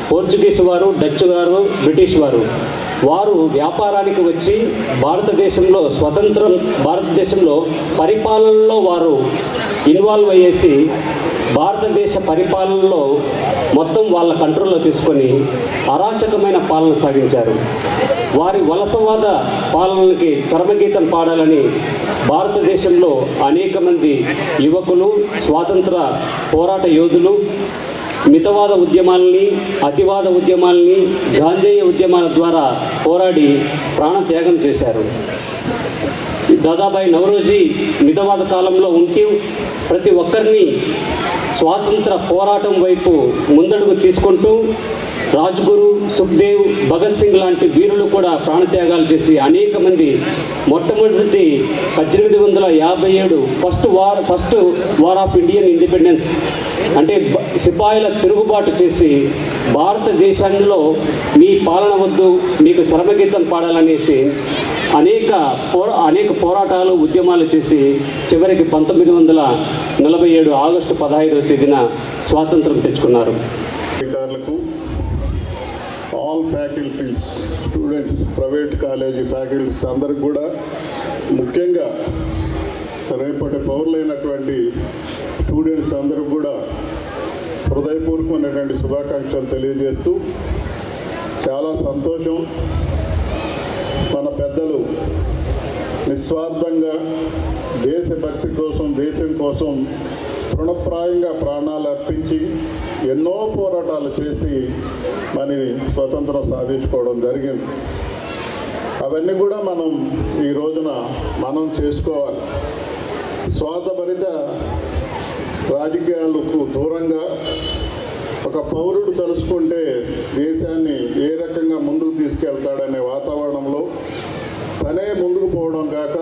పోర్చుగీస్ వారు, డచ్ వారు, బ్రిటిష్ వారు వ్యాపారానికి వచ్చి భారతదేశంలో పరిపాలనలో వారు ఇన్వాల్వ్ అయ్యేసి భారతదేశ పరిపాలనలో మొత్తం వాళ్ళ కంట్రోల్లో తీసుకొని అరాచకమైన పాలన సాగించారు. వారి వలసవాద పాలనకి చరమగీతం పాడాలని భారతదేశంలో అనేక మంది యువకులు, స్వాతంత్ర పోరాట యోధులు మితవాద ఉద్యమాలని, అతివాద ఉద్యమాలని, గాంధేయ ఉద్యమాల ద్వారా పోరాడి ప్రాణత్యాగం చేశారు. దాదాబాయి నవరోజీ మితవాద కాలంలో ఉంటూ ప్రతి ఒక్కరిని స్వాతంత్ర పోరాటం వైపు ముందడుగు తీసుకుంటూ రాజ్గురు, సుఖ్దేవ్, భగత్ సింగ్ లాంటి వీరులు కూడా ప్రాణత్యాగాలు చేసి అనేక మంది మొట్టమొదటి 1857 first war of Indian independence అంటే సిపాయిల తిరుగుబాటు చేసి భారతదేశంలో మీ పాలన వద్దు, మీకు చరమగీతం పాడాలనేసి అనేక పోరాటాలు, ఉద్యమాలు చేసి చివరికి 1947 ఆగస్టు 15వ తేదీన స్వాతంత్రం తెచ్చుకున్నారు. అధికారులకు, all faculties, students, private college faculties అందరికి కూడా, ముఖ్యంగా రేపటి పౌరులైనటువంటి స్టూడెంట్స్ అందరికి కూడా హృదయపూర్వకమైనటువంటి శుభాకాంక్షలు తెలియజేస్తూ, చాలా సంతోషం మన పెద్దలు నిస్వార్థంగా దేశభక్తి కోసం, దేశం కోసం తృణప్రాయంగా ప్రాణాలు అర్పించి ఎన్నో పోరాటాలు చేసి మన స్వతంత్రం సాధించుకోవడం జరిగింది. అవన్నీ కూడా మనం ఈ రోజున మనం చేసుకోవాలి. స్వార్థభరిత రాజకీయాలకు దూరంగా ఒక పౌరుడు తెలుసుకుంటే దేశాన్ని ఏ రకంగా ముందుకు తీసుకెళ్తాడనే వాతావరణంలో తనే ముందుకు పోవడం కాక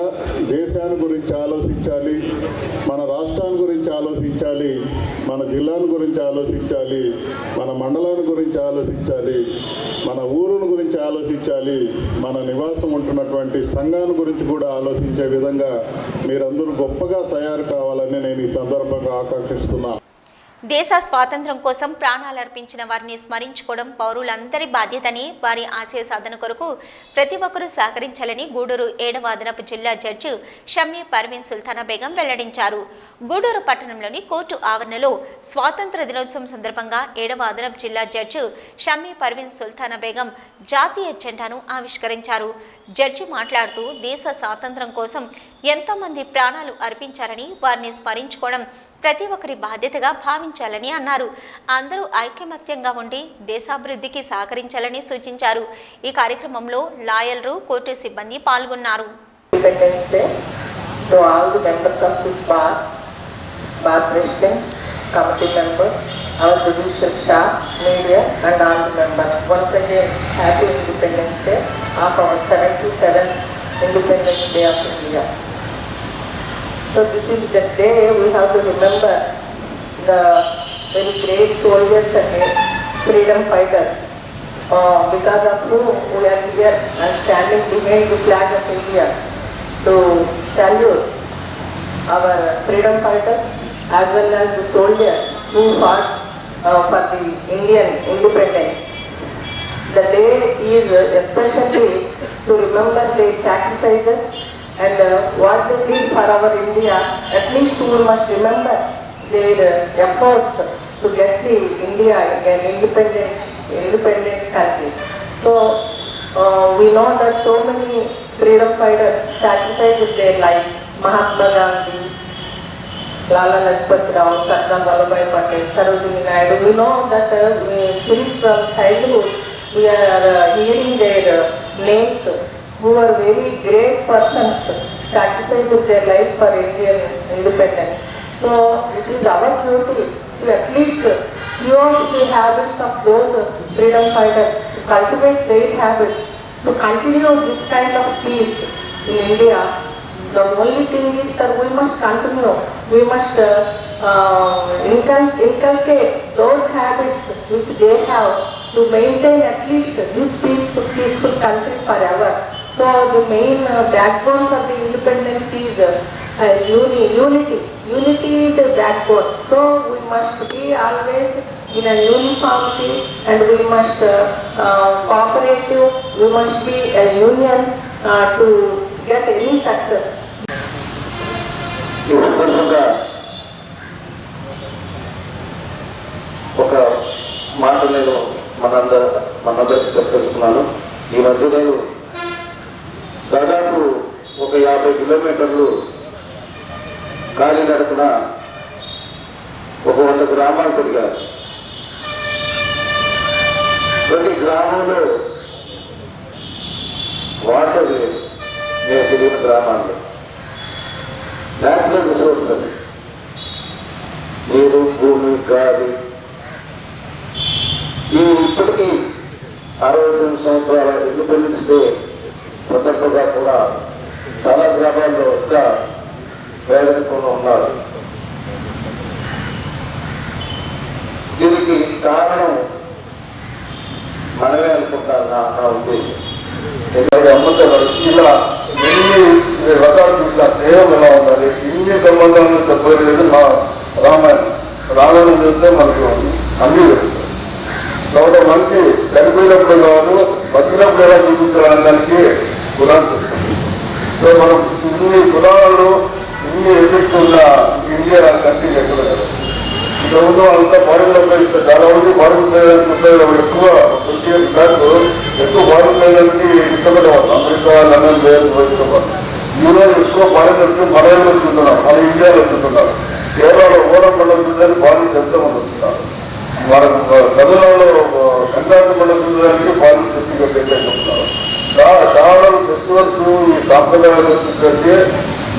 దేశాన్ని గురించి ఆలోచించాలి, మన రాష్ట్రాన్ని గురించి ఆలోచించాలి, మన జిల్లాను గురించి ఆలోచించాలి, మన మండలాన్ని గురించి ఆలోచించాలి, మన ఊరును గురించి ఆలోచించాలి, మన నివాసం ఉంటున్నటువంటి సంఘాన్ని గురించి కూడా ఆలోచించే విధంగా మీరందరూ గొప్పగా తయారు కావాలని నేను ఈ సందర్భంగా ఆకాంక్షిస్తున్నాను. దేశ స్వాతంత్ర్యం కోసం ప్రాణాలర్పించిన వారిని స్మరించుకోవడం పౌరులందరి బాధ్యతని, వారి ఆశయ సాధన కొరకు ప్రతి ఒక్కరూ సహకరించాలని గూడూరు 7వ అదనపు జిల్లా జడ్జి షమ్మి పర్వీన్ సుల్తానా బేగం వెల్లడించారు. గూడూరు పట్టణంలోని కోర్టు ఆవరణలో స్వాతంత్ర దినోత్సవం సందర్భంగా 7వ అదనపు జిల్లా జడ్జి షమ్మి పర్వీన్ సుల్తానా బేగం జాతీయ జెండాను ఆవిష్కరించారు. జడ్జి మాట్లాడుతూ దేశ స్వాతంత్ర్యం కోసం ఎంతోమంది ప్రాణాలు అర్పించారని, వారిని స్మరించుకోవడం ప్రతి ఒక్కరి బాధ్యతగా భావించాలని అన్నారు. అందరూ ఐకమత్యంగా ఉండి దేశాభివృద్ధికి సహకరించాలని సూచించారు. ఈ కార్యక్రమంలో లాయర్లు, కోర్టు సిబ్బంది పాల్గొన్నారు. our judicial staff, media and all the members. Once again, happy Independence Day of our 77th Independence Day of India. So this is the day we have to remember the very great soldiers and freedom fighters, because of whom we are here and standing behind the flag of India to salute our freedom fighters as well as the soldiers who fought for the Indian independence. The day is especially to remember their sacrifices and what they did for our India. At least we must remember their efforts to get the India an independent country. So we know that so many freedom fighters sacrificed their life. Mahatma Gandhi, Lala Lajpat Rao, Sardar Vallabhbhai Patel, Sarojini Naidu. We know that since from childhood we are hearing their names, who are very great persons, sacrificed their lives for Indian independence. So it is our duty to at least cure the habits of those freedom fighters, to cultivate their habits, to continue this kind of peace in India. The only thing is that we must continue. We must inculcate those habits which they have to maintain at least this peaceful country forever. So the main backbone for the independence is unity. Unity is the backbone. So we must be always in a uniformity, and we must cooperative. We must be a union to get any success. ఒక మాట నేను మనందరికీ చెప్పేస్తున్నాను. ఈ మధ్య నేను దాదాపు ఒక 50 కిలోమీటర్లు కాలినడకన ఒక 100 గ్రామాలు తిరిగారు. ప్రతి గ్రామంలో వాటర్ లేదు. నేను తిరిగిన గ్రామాల్లో న్యాచురల్ రిసోర్సెస్, నీరు, భూమి, గాలి, ఇవి ఇప్పటికీ 69 సంవత్సరాల ఇండిపెండెన్స్ డే సందర్భంగా కూడా చాలా గ్రామాల్లో ఇంకా వేదనకుండా ఉన్నారు. దీనికి కారణం మనమే అనుకుంటాను నా ఉద్దేశం. ఎందుకంటే అమ్ముతారు ఇలా ఎన్ని రకాలు చూసిన స్నేహం ఎలా ఉండాలి, ఇన్ని సంబంధాలను చెప్పలేదు. మా రామాయణం చూస్తే మనకు అన్ని తెలుస్తుంది. కాబట్టి మనిషి చనిపోయినప్పుడు కాదు, బతికినప్పుడు ఎలా చూపించాలనడానికి గుణాలు చెప్తుంది. సో మనం ఇన్ని గుణాలను ఇన్ని ఎదుర్కొన్న ఇండియా కంట్రీ ఎక్కడ కదా. ఇంతకుముందు అంతా ఫారిన్లో ఉపయోగిస్తారు. చాలా మంది ఫారిన్ ఉపయోగం ఎక్కువ 20 years బ్యాక్ ఎక్కువ ఫారిన్ ప్రజలకి ఇష్టపడేవాళ్ళు. అమెరికా, లండన్ ఇష్టపడతారు. ఈరోజు ఎక్కువ ఫారినర్స్ మన చూస్తున్నాం, మన ఇండియాలో చూస్తున్నారు. కేరళలో ఓణం పండుగ చూడడానికి ఫారిన్స్ ఎంతమంది వస్తున్నారు. మన తమిళనాడులో సంక్రాంతి పండుగ చూడడానికి ఫారిన్స్ ఎక్కువగా పెట్టేస్తున్నారు. చాలా ఫెస్టివల్స్ ఈ సాంప్రదాయాలు చూస్తే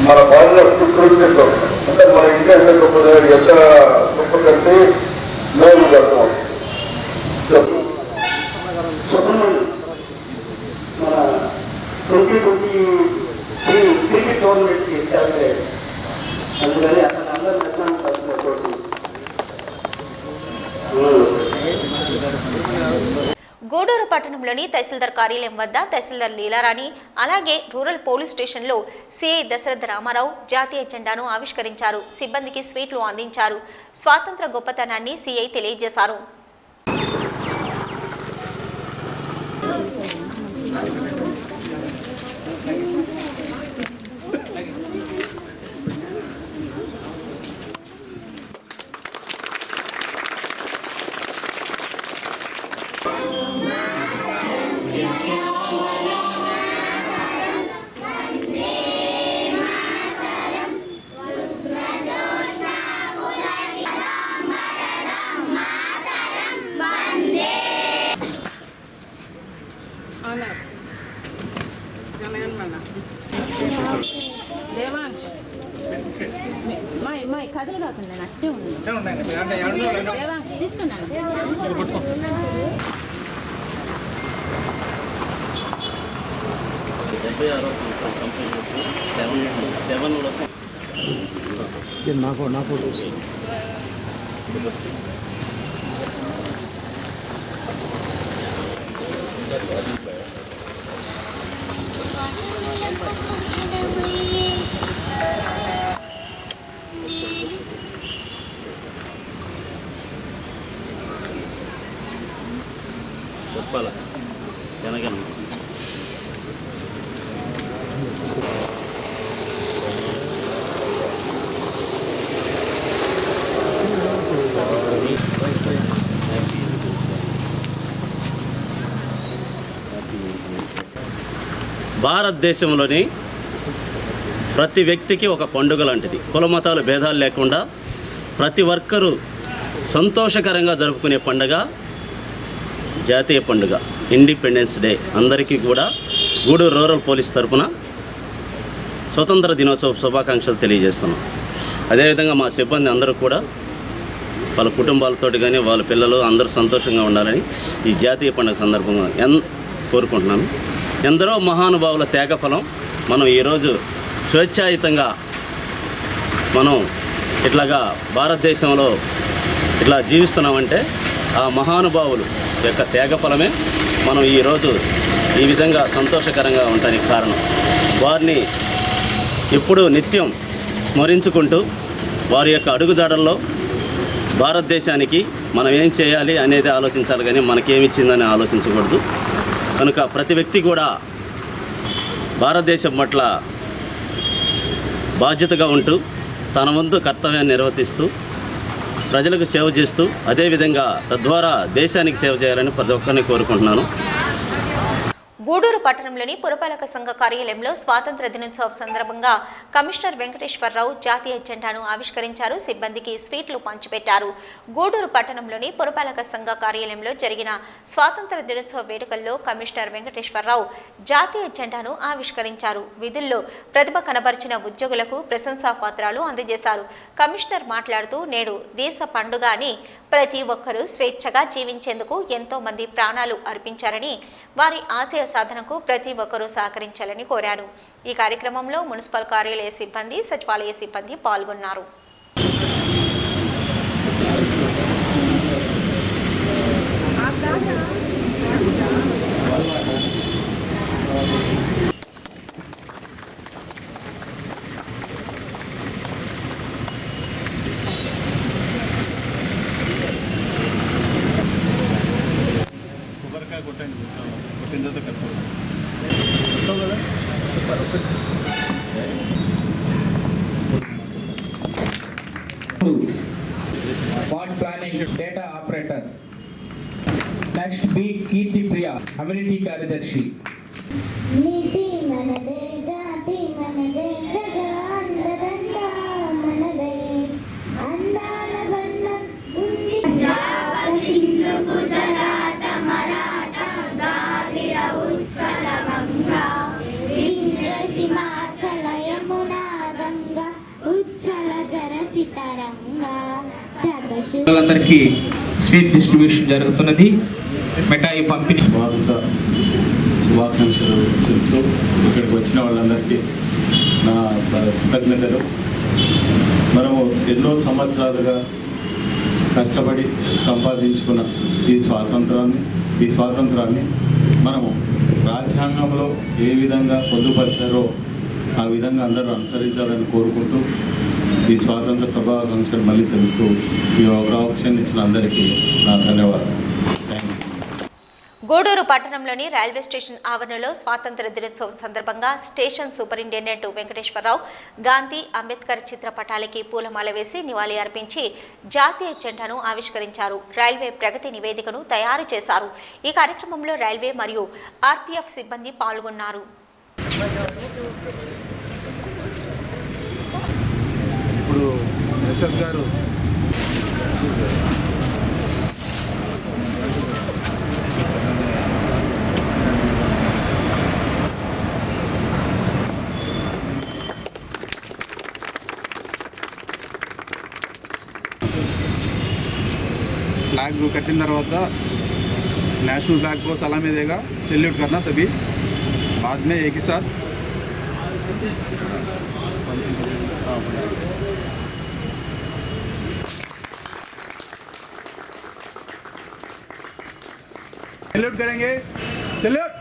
మన ఫారినర్స్ కృషి అంటే మన ఇండియా ఎంత గొప్ప ఎంత గొప్ప కంటే మేము కడతాం. మన 2023 క్రికెట్ టోర్నమెంట్కి ఇచ్చారంటే అందుకని అతను అందరూ నచ్చాను కలిసినటువంటి గూడూరు పట్టణంలోని తహసీల్దార్ కార్యాలయం వద్ద తహసీల్దార్ లీలారాణి, అలాగే రూరల్ పోలీస్ స్టేషన్లో సిఐ దశరథ రామారావు జాతీయ జెండాను ఆవిష్కరించారు. సిబ్బందికి స్వీట్లు అందించారు. స్వాతంత్ర గొప్పతనాన్ని సిఐ తెలియజేశారు. కథలు కాకుండా అట్టే తీసుకున్నాను. నాకు చెప్పాల జనగణ భారతదేశంలోని ప్రతి వ్యక్తికి ఒక పండుగ లాంటిది. కులమతాలు భేదాలు లేకుండా ప్రతి ఒక్కరూ సంతోషకరంగా జరుపుకునే పండుగ జాతీయ పండుగ ఇండిపెండెన్స్ డే. అందరికీ కూడా గూడూరు రూరల్ పోలీస్ తరఫున స్వతంత్ర దినోత్సవ శుభాకాంక్షలు తెలియజేస్తున్నాం. అదేవిధంగా మా సిబ్బంది అందరూ కూడా వాళ్ళ కుటుంబాలతో కానీ వాళ్ళ పిల్లలు అందరూ సంతోషంగా ఉండాలని ఈ జాతీయ పండుగ సందర్భంగా కోరుకుంటున్నాను. ఎందరో మహానుభావుల త్యాగఫలం మనం ఈరోజు స్వేచ్ఛాయుతంగా మనం ఇట్లాగా భారతదేశంలో ఇట్లా జీవిస్తున్నామంటే ఆ మహానుభావులు యొక్క త్యాగ ఫలమే మనం ఈరోజు ఈ విధంగా సంతోషకరంగా ఉండడానికి కారణం. వారిని ఎప్పుడూ నిత్యం స్మరించుకుంటూ వారి యొక్క అడుగుజాడల్లో భారతదేశానికి మనం ఏం చేయాలి అనేది ఆలోచించాలి, కానీ మనకేమిచ్చిందని ఆలోచించకూడదు. కనుక ప్రతి వ్యక్తి కూడా భారతదేశం పట్ల బాధ్యతగా ఉంటూ తన వంతు కర్తవ్యాన్ని నిర్వర్తిస్తూ ప్రజలకు సేవ చేస్తూ అదేవిధంగా తద్వారా దేశానికి సేవ చేయాలని ప్రతి ఒక్కరిని కోరుకుంటున్నాను. గూడూరు పట్టణంలోని పురపాలక సంఘ కార్యాలయంలో స్వాతంత్ర దినోత్సవం సందర్భంగా కమిషనర్ వెంకటేశ్వరరావు జాతీయ జెండాను ఆవిష్కరించారు. సిబ్బందికి స్వీట్లు పంచిపెట్టారు. గూడూరు పట్టణంలోని పురపాలక సంఘ కార్యాలయంలో జరిగిన స్వాతంత్ర దినోత్సవ వేడుకల్లో కమిషనర్ వెంకటేశ్వరరావు జాతీయ జెండాను ఆవిష్కరించారు. విధుల్లో ప్రతిభ కనబరిచిన ఉద్యోగులకు ప్రశంసా పత్రాలు అందజేశారు. కమిషనర్ మాట్లాడుతూ, నేడు దేశ పండుగ అని ప్రతి ఒక్కరూ స్వేచ్ఛగా జీవించేందుకు ఎంతో మంది ప్రాణాలు అర్పించారని, వారి ఆశయ సాధనకు ప్రతి ఒక్కరూ సహకరించాలని కోరారు. ఈ కార్యక్రమంలో మున్సిపల్ కార్యాలయ సిబ్బంది, సచివాలయ సిబ్బంది పాల్గొన్నారు. Part planning data operator. Next B Kirti Priya, amenity కార్యదర్శి. నీతి మనదే జాతి మనదే ప్రజా అందరంతా మనదే అందాల వర్ణం ఉంది సింధు గుజరాత మరాఠ ద్రావిడ ఉత్కల వంగా వింధ్య హిమాచల యమునా గంగా ఉజ్జల జరసి తరంగా అందరికీ స్వీట్ డిస్ట్రిబ్యూషన్ జరుగుతున్నది. మిఠాయి పంపిణీ. శుభాకాంక్షలు చెప్తూ ఇక్కడికి వచ్చిన వాళ్ళందరికీ నా కృతజ్ఞతలు. మనము ఎన్నో సంవత్సరాలుగా కష్టపడి సంపాదించుకున్న ఈ స్వాతంత్రాన్ని మనము రాజ్యాంగంలో ఏ విధంగా పొందుపరిచారో ఆ విధంగా అందరూ అనుసరించాలని కోరుకుంటూ ఈ స్వాతంత్ర శుభాకాంక్షలు మళ్ళీ తెలుపుతూ ఈ అవకాశం ఇచ్చిన అందరికీ నా ధన్యవాదాలు. గూడూరు పట్టణంలోని రైల్వే స్టేషన్ ఆవరణలో స్వాతంత్ర దినోత్సవం సందర్భంగా స్టేషన్ సూపరింటెండెంట్ వెంకటేశ్వరరావు గాంధీ అంబేద్కర్ చిత్రపటాలకి పూలమాల వేసి నివాళి అర్పించి జాతీయ జెండాను ఆవిష్కరించారు. రైల్వే ప్రగతి నివేదికను తయారు చేశారు. ఈ కార్యక్రమంలో రైల్వే మరియు ఆర్పీఎఫ్ సిబ్బంది పాల్గొన్నారు. ఇప్పుడు యశోద్ గారు फ्लैग कटिन तरह नेशनल फ्लैग को सलामी देगा. सैल्यूट करना सभी. बाद में एक ही साथ सैल्यूट करेंगे. सैल्यूट.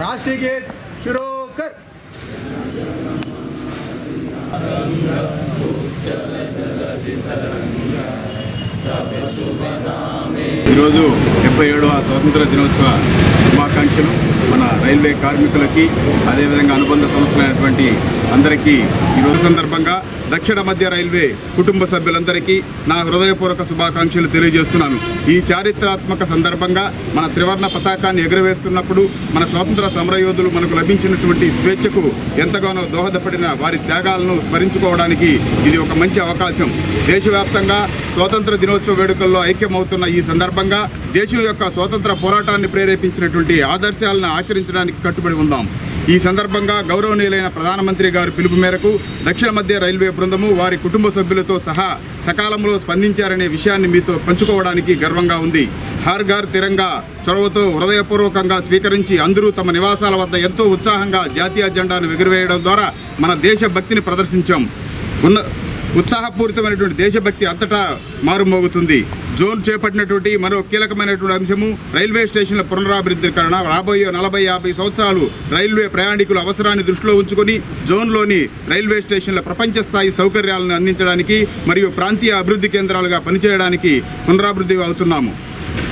राष्ट्रीय गीत शुरू कर. ఈరోజు 77వ స్వాతంత్ర దినోత్సవ శుభాకాంక్షలు మన రైల్వే కార్మికులకి, అదేవిధంగా అనుబంధ సంస్థలైనటువంటి అందరికీ ఈరోజు సందర్భంగా దక్షిణ మధ్య రైల్వే కుటుంబ సభ్యులందరికీ నా హృదయపూర్వక శుభాకాంక్షలు తెలియజేస్తున్నాను. ఈ చారిత్రాత్మక సందర్భంగా మన త్రివర్ణ పతాకాన్ని ఎగురవేస్తున్నప్పుడు మన స్వాతంత్ర సమరయోధులు మనకు లభించినటువంటి స్వేచ్ఛకు ఎంతగానో దోహదపడిన వారి త్యాగాలను స్మరించుకోవడానికి ఇది ఒక మంచి అవకాశం. దేశవ్యాప్తంగా స్వాతంత్ర దినోత్సవ వేడుకల్లో ఐక్యమవుతున్న ఈ సందర్భంగా దేశం యొక్క స్వాతంత్ర పోరాటాన్ని ప్రేరేపించినటువంటి ఆదర్శాలను ఆచరించడానికి కట్టుబడి ఉందాం. ఈ సందర్భంగా గౌరవనీయులైన ప్రధానమంత్రి గారి పిలుపు మేరకు దక్షిణ మధ్య రైల్వే బృందము వారి కుటుంబ సభ్యులతో సహా సకాలంలో స్పందించారనే విషయాన్ని మీతో పంచుకోవడానికి గర్వంగా ఉంది. హర్ ఘర్ తిరంగా చొరవతో హృదయపూర్వకంగా స్వీకరించి అందరూ తమ నివాసాల వద్ద ఎంతో ఉత్సాహంగా జాతీయ జెండాను ఎగురవేయడం ద్వారా మన దేశ భక్తిని ప్రదర్శించాం. ఉత్సాహపూరితమైనటువంటి దేశభక్తి అంతటా మారుమోగుతుంది. జోన్ చేపట్టినటువంటి మరో కీలకమైనటువంటి అంశము రైల్వే స్టేషన్ల పునరాభివృద్ధీకరణ. రాబోయే 40-50 సంవత్సరాలు రైల్వే ప్రయాణికుల అవసరాన్ని దృష్టిలో ఉంచుకొని జోన్లోని రైల్వే స్టేషన్ల ప్రపంచ స్థాయి సౌకర్యాలను అందించడానికి మరియు ప్రాంతీయ అభివృద్ధి కేంద్రాలుగా పనిచేయడానికి పునరాభివృద్ధి అవుతున్నాము.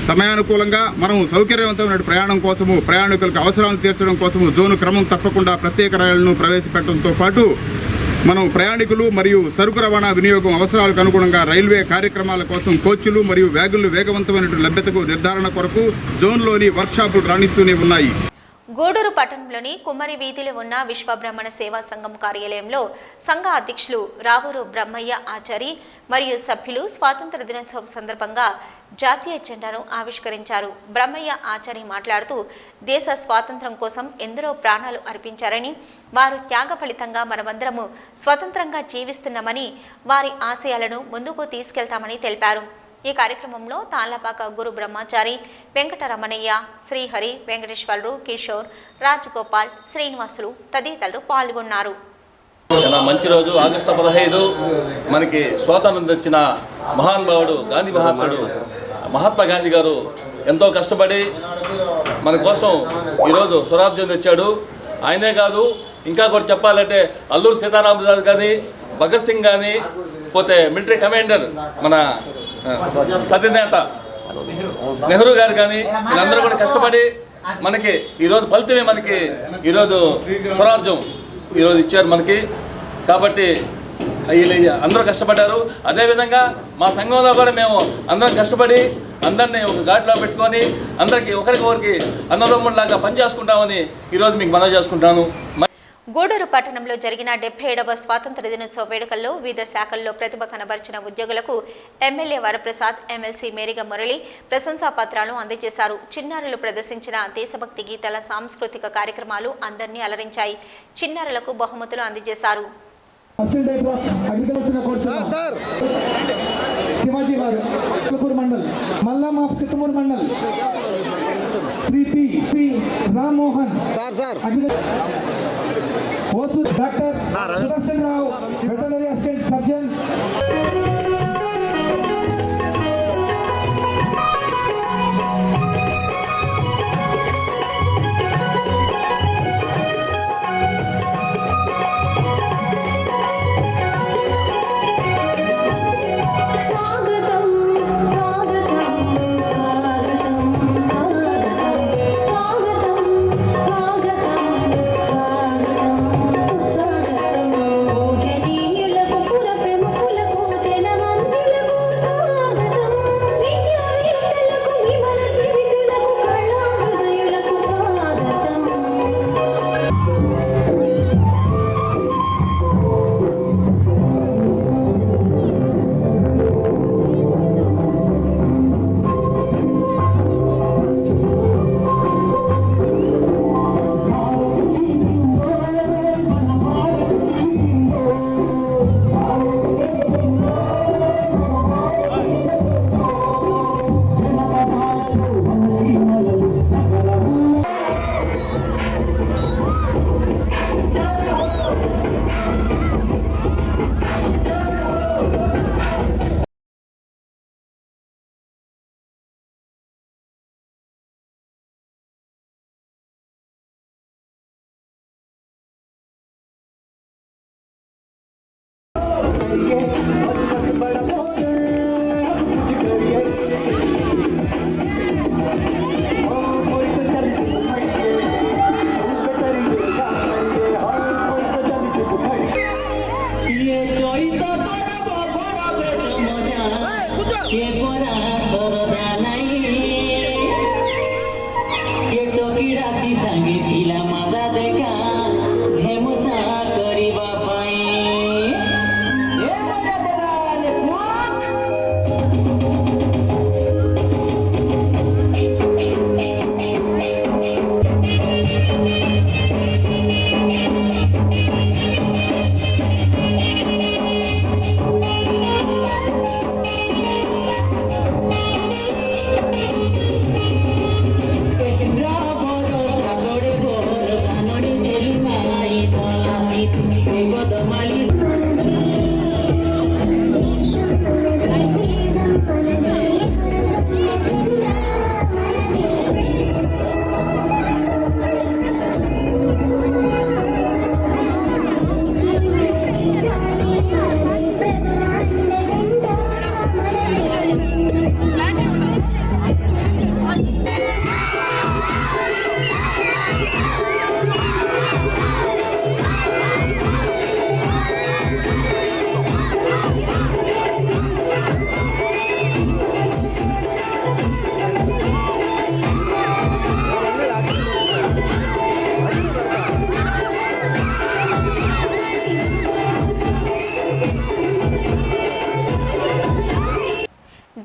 సమయానుకూలంగా మనం సౌకర్యవంతమైన ప్రయాణం కోసము, ప్రయాణికులకు అవసరాలను తీర్చడం కోసము జోను క్రమం తప్పకుండా ప్రత్యేక రైళ్లను ప్రవేశపెట్టడంతో పాటు మనం ప్రయాణికులు మరియు సరుకు రవాణా వినియోగం అవసరాలకు అనుగుణంగా రైల్వే కార్యక్రమాల కోసం కోచ్లు మరియు వ్యాగులు వేగవంతమైనటువంటి లభ్యతకు నిర్ధారణ కొరకు జోన్లోని వర్క్షాపులు రాణిస్తూనే ఉన్నాయి. గూడూరు పట్టణంలోని కుమ్మరి వీధిలో ఉన్న విశ్వబ్రహ్మణ సేవా సంఘం కార్యాలయంలో సంఘ అధ్యక్షులు రావూరు బ్రహ్మయ్య ఆచారి మరియు సభ్యులు స్వాతంత్ర దినోత్సవం సందర్భంగా జాతీయ జెండాను ఆవిష్కరించారు. బ్రహ్మయ్య ఆచారి మాట్లాడుతూ దేశ స్వాతంత్రం కోసం ఎందరో ప్రాణాలు అర్పించారని, వారు త్యాగ ఫలితంగా మనమందరము స్వతంత్రంగా జీవిస్తున్నామని, వారి ఆశయాలను ముందుకు తీసుకెళ్తామని తెలిపారు. ఈ కార్యక్రమంలో తాళ్లపాక గురు బ్రహ్మచారి, వెంకటరమణయ్య, శ్రీహరి, వెంకటేశ్వరరావు, కిషోర్, రాజగోపాల్, శ్రీనివాసులు తదితరులు పాల్గొన్నారు. చాలా మంచి రోజు. ఆగస్టు 15 మనకి స్వాతంత్రం తెచ్చిన మహానుభావుడు గాంధీ మహాత్ముడు మహాత్మా గాంధీ గారు ఎంతో కష్టపడి మన కోసం ఈరోజు స్వరాజ్యం తెచ్చాడు. ఆయనే కాదు, ఇంకా కూడా చెప్పాలంటే అల్లూరు సీతారామరాజు కానీ, భగత్ సింగ్ కానీ, పోతే మిలిటరీ కమాండర్ మన అధినేత నెహ్రూ గారు కానీ, వీళ్ళందరూ కూడా కష్టపడి మనకి ఈరోజు ఫలితమే మనకి ఈరోజు స్వరాజ్యం ఈరోజు ఇచ్చారు మనకి. కాబట్టి అందరూ కష్టపడ్డారు. అదేవిధంగా మా సంఘంలో కూడా మేము అందరం కష్టపడి అందరినీ ఒక ఘాట్లో పెట్టుకొని అందరికీ ఒకరికి అన్నదమ్ముల్లాగా పనిచేసుకుంటామని ఈరోజు మీకు మనవి చేసుకుంటాను. గూడూరు పట్టణంలో జరిగిన 77వ స్వాతంత్ర దినోత్సవ వేడుకల్లో వివిధ శాఖల్లో ప్రతిభ కనబరిచిన ఉద్యోగులకు ఎమ్మెల్యే వరప్రసాద్, ఎమ్మెల్సీ మేరిగ మురళి ప్రశంసా పత్రాలను అందజేశారు. చిన్నారులు ప్రదర్శించిన దేశభక్తి గీతాల సాంస్కృతిక కార్యక్రమాలు అందరినీ అలరించాయి. చిన్నారులకు బహుమతులు అందజేశారు. శివాజీ గారు చిత్తూరు మండల్, మల్లామ చిత్తూరు మండల్, శ్రీ పి రామ్మోహన్ ఓసు, డాక్టర్ సుదర్శన్ రావు, వెటనరీ అసిస్టెంట్ సర్జన్. పూజనీయులకు పుర ప్రముఖులకు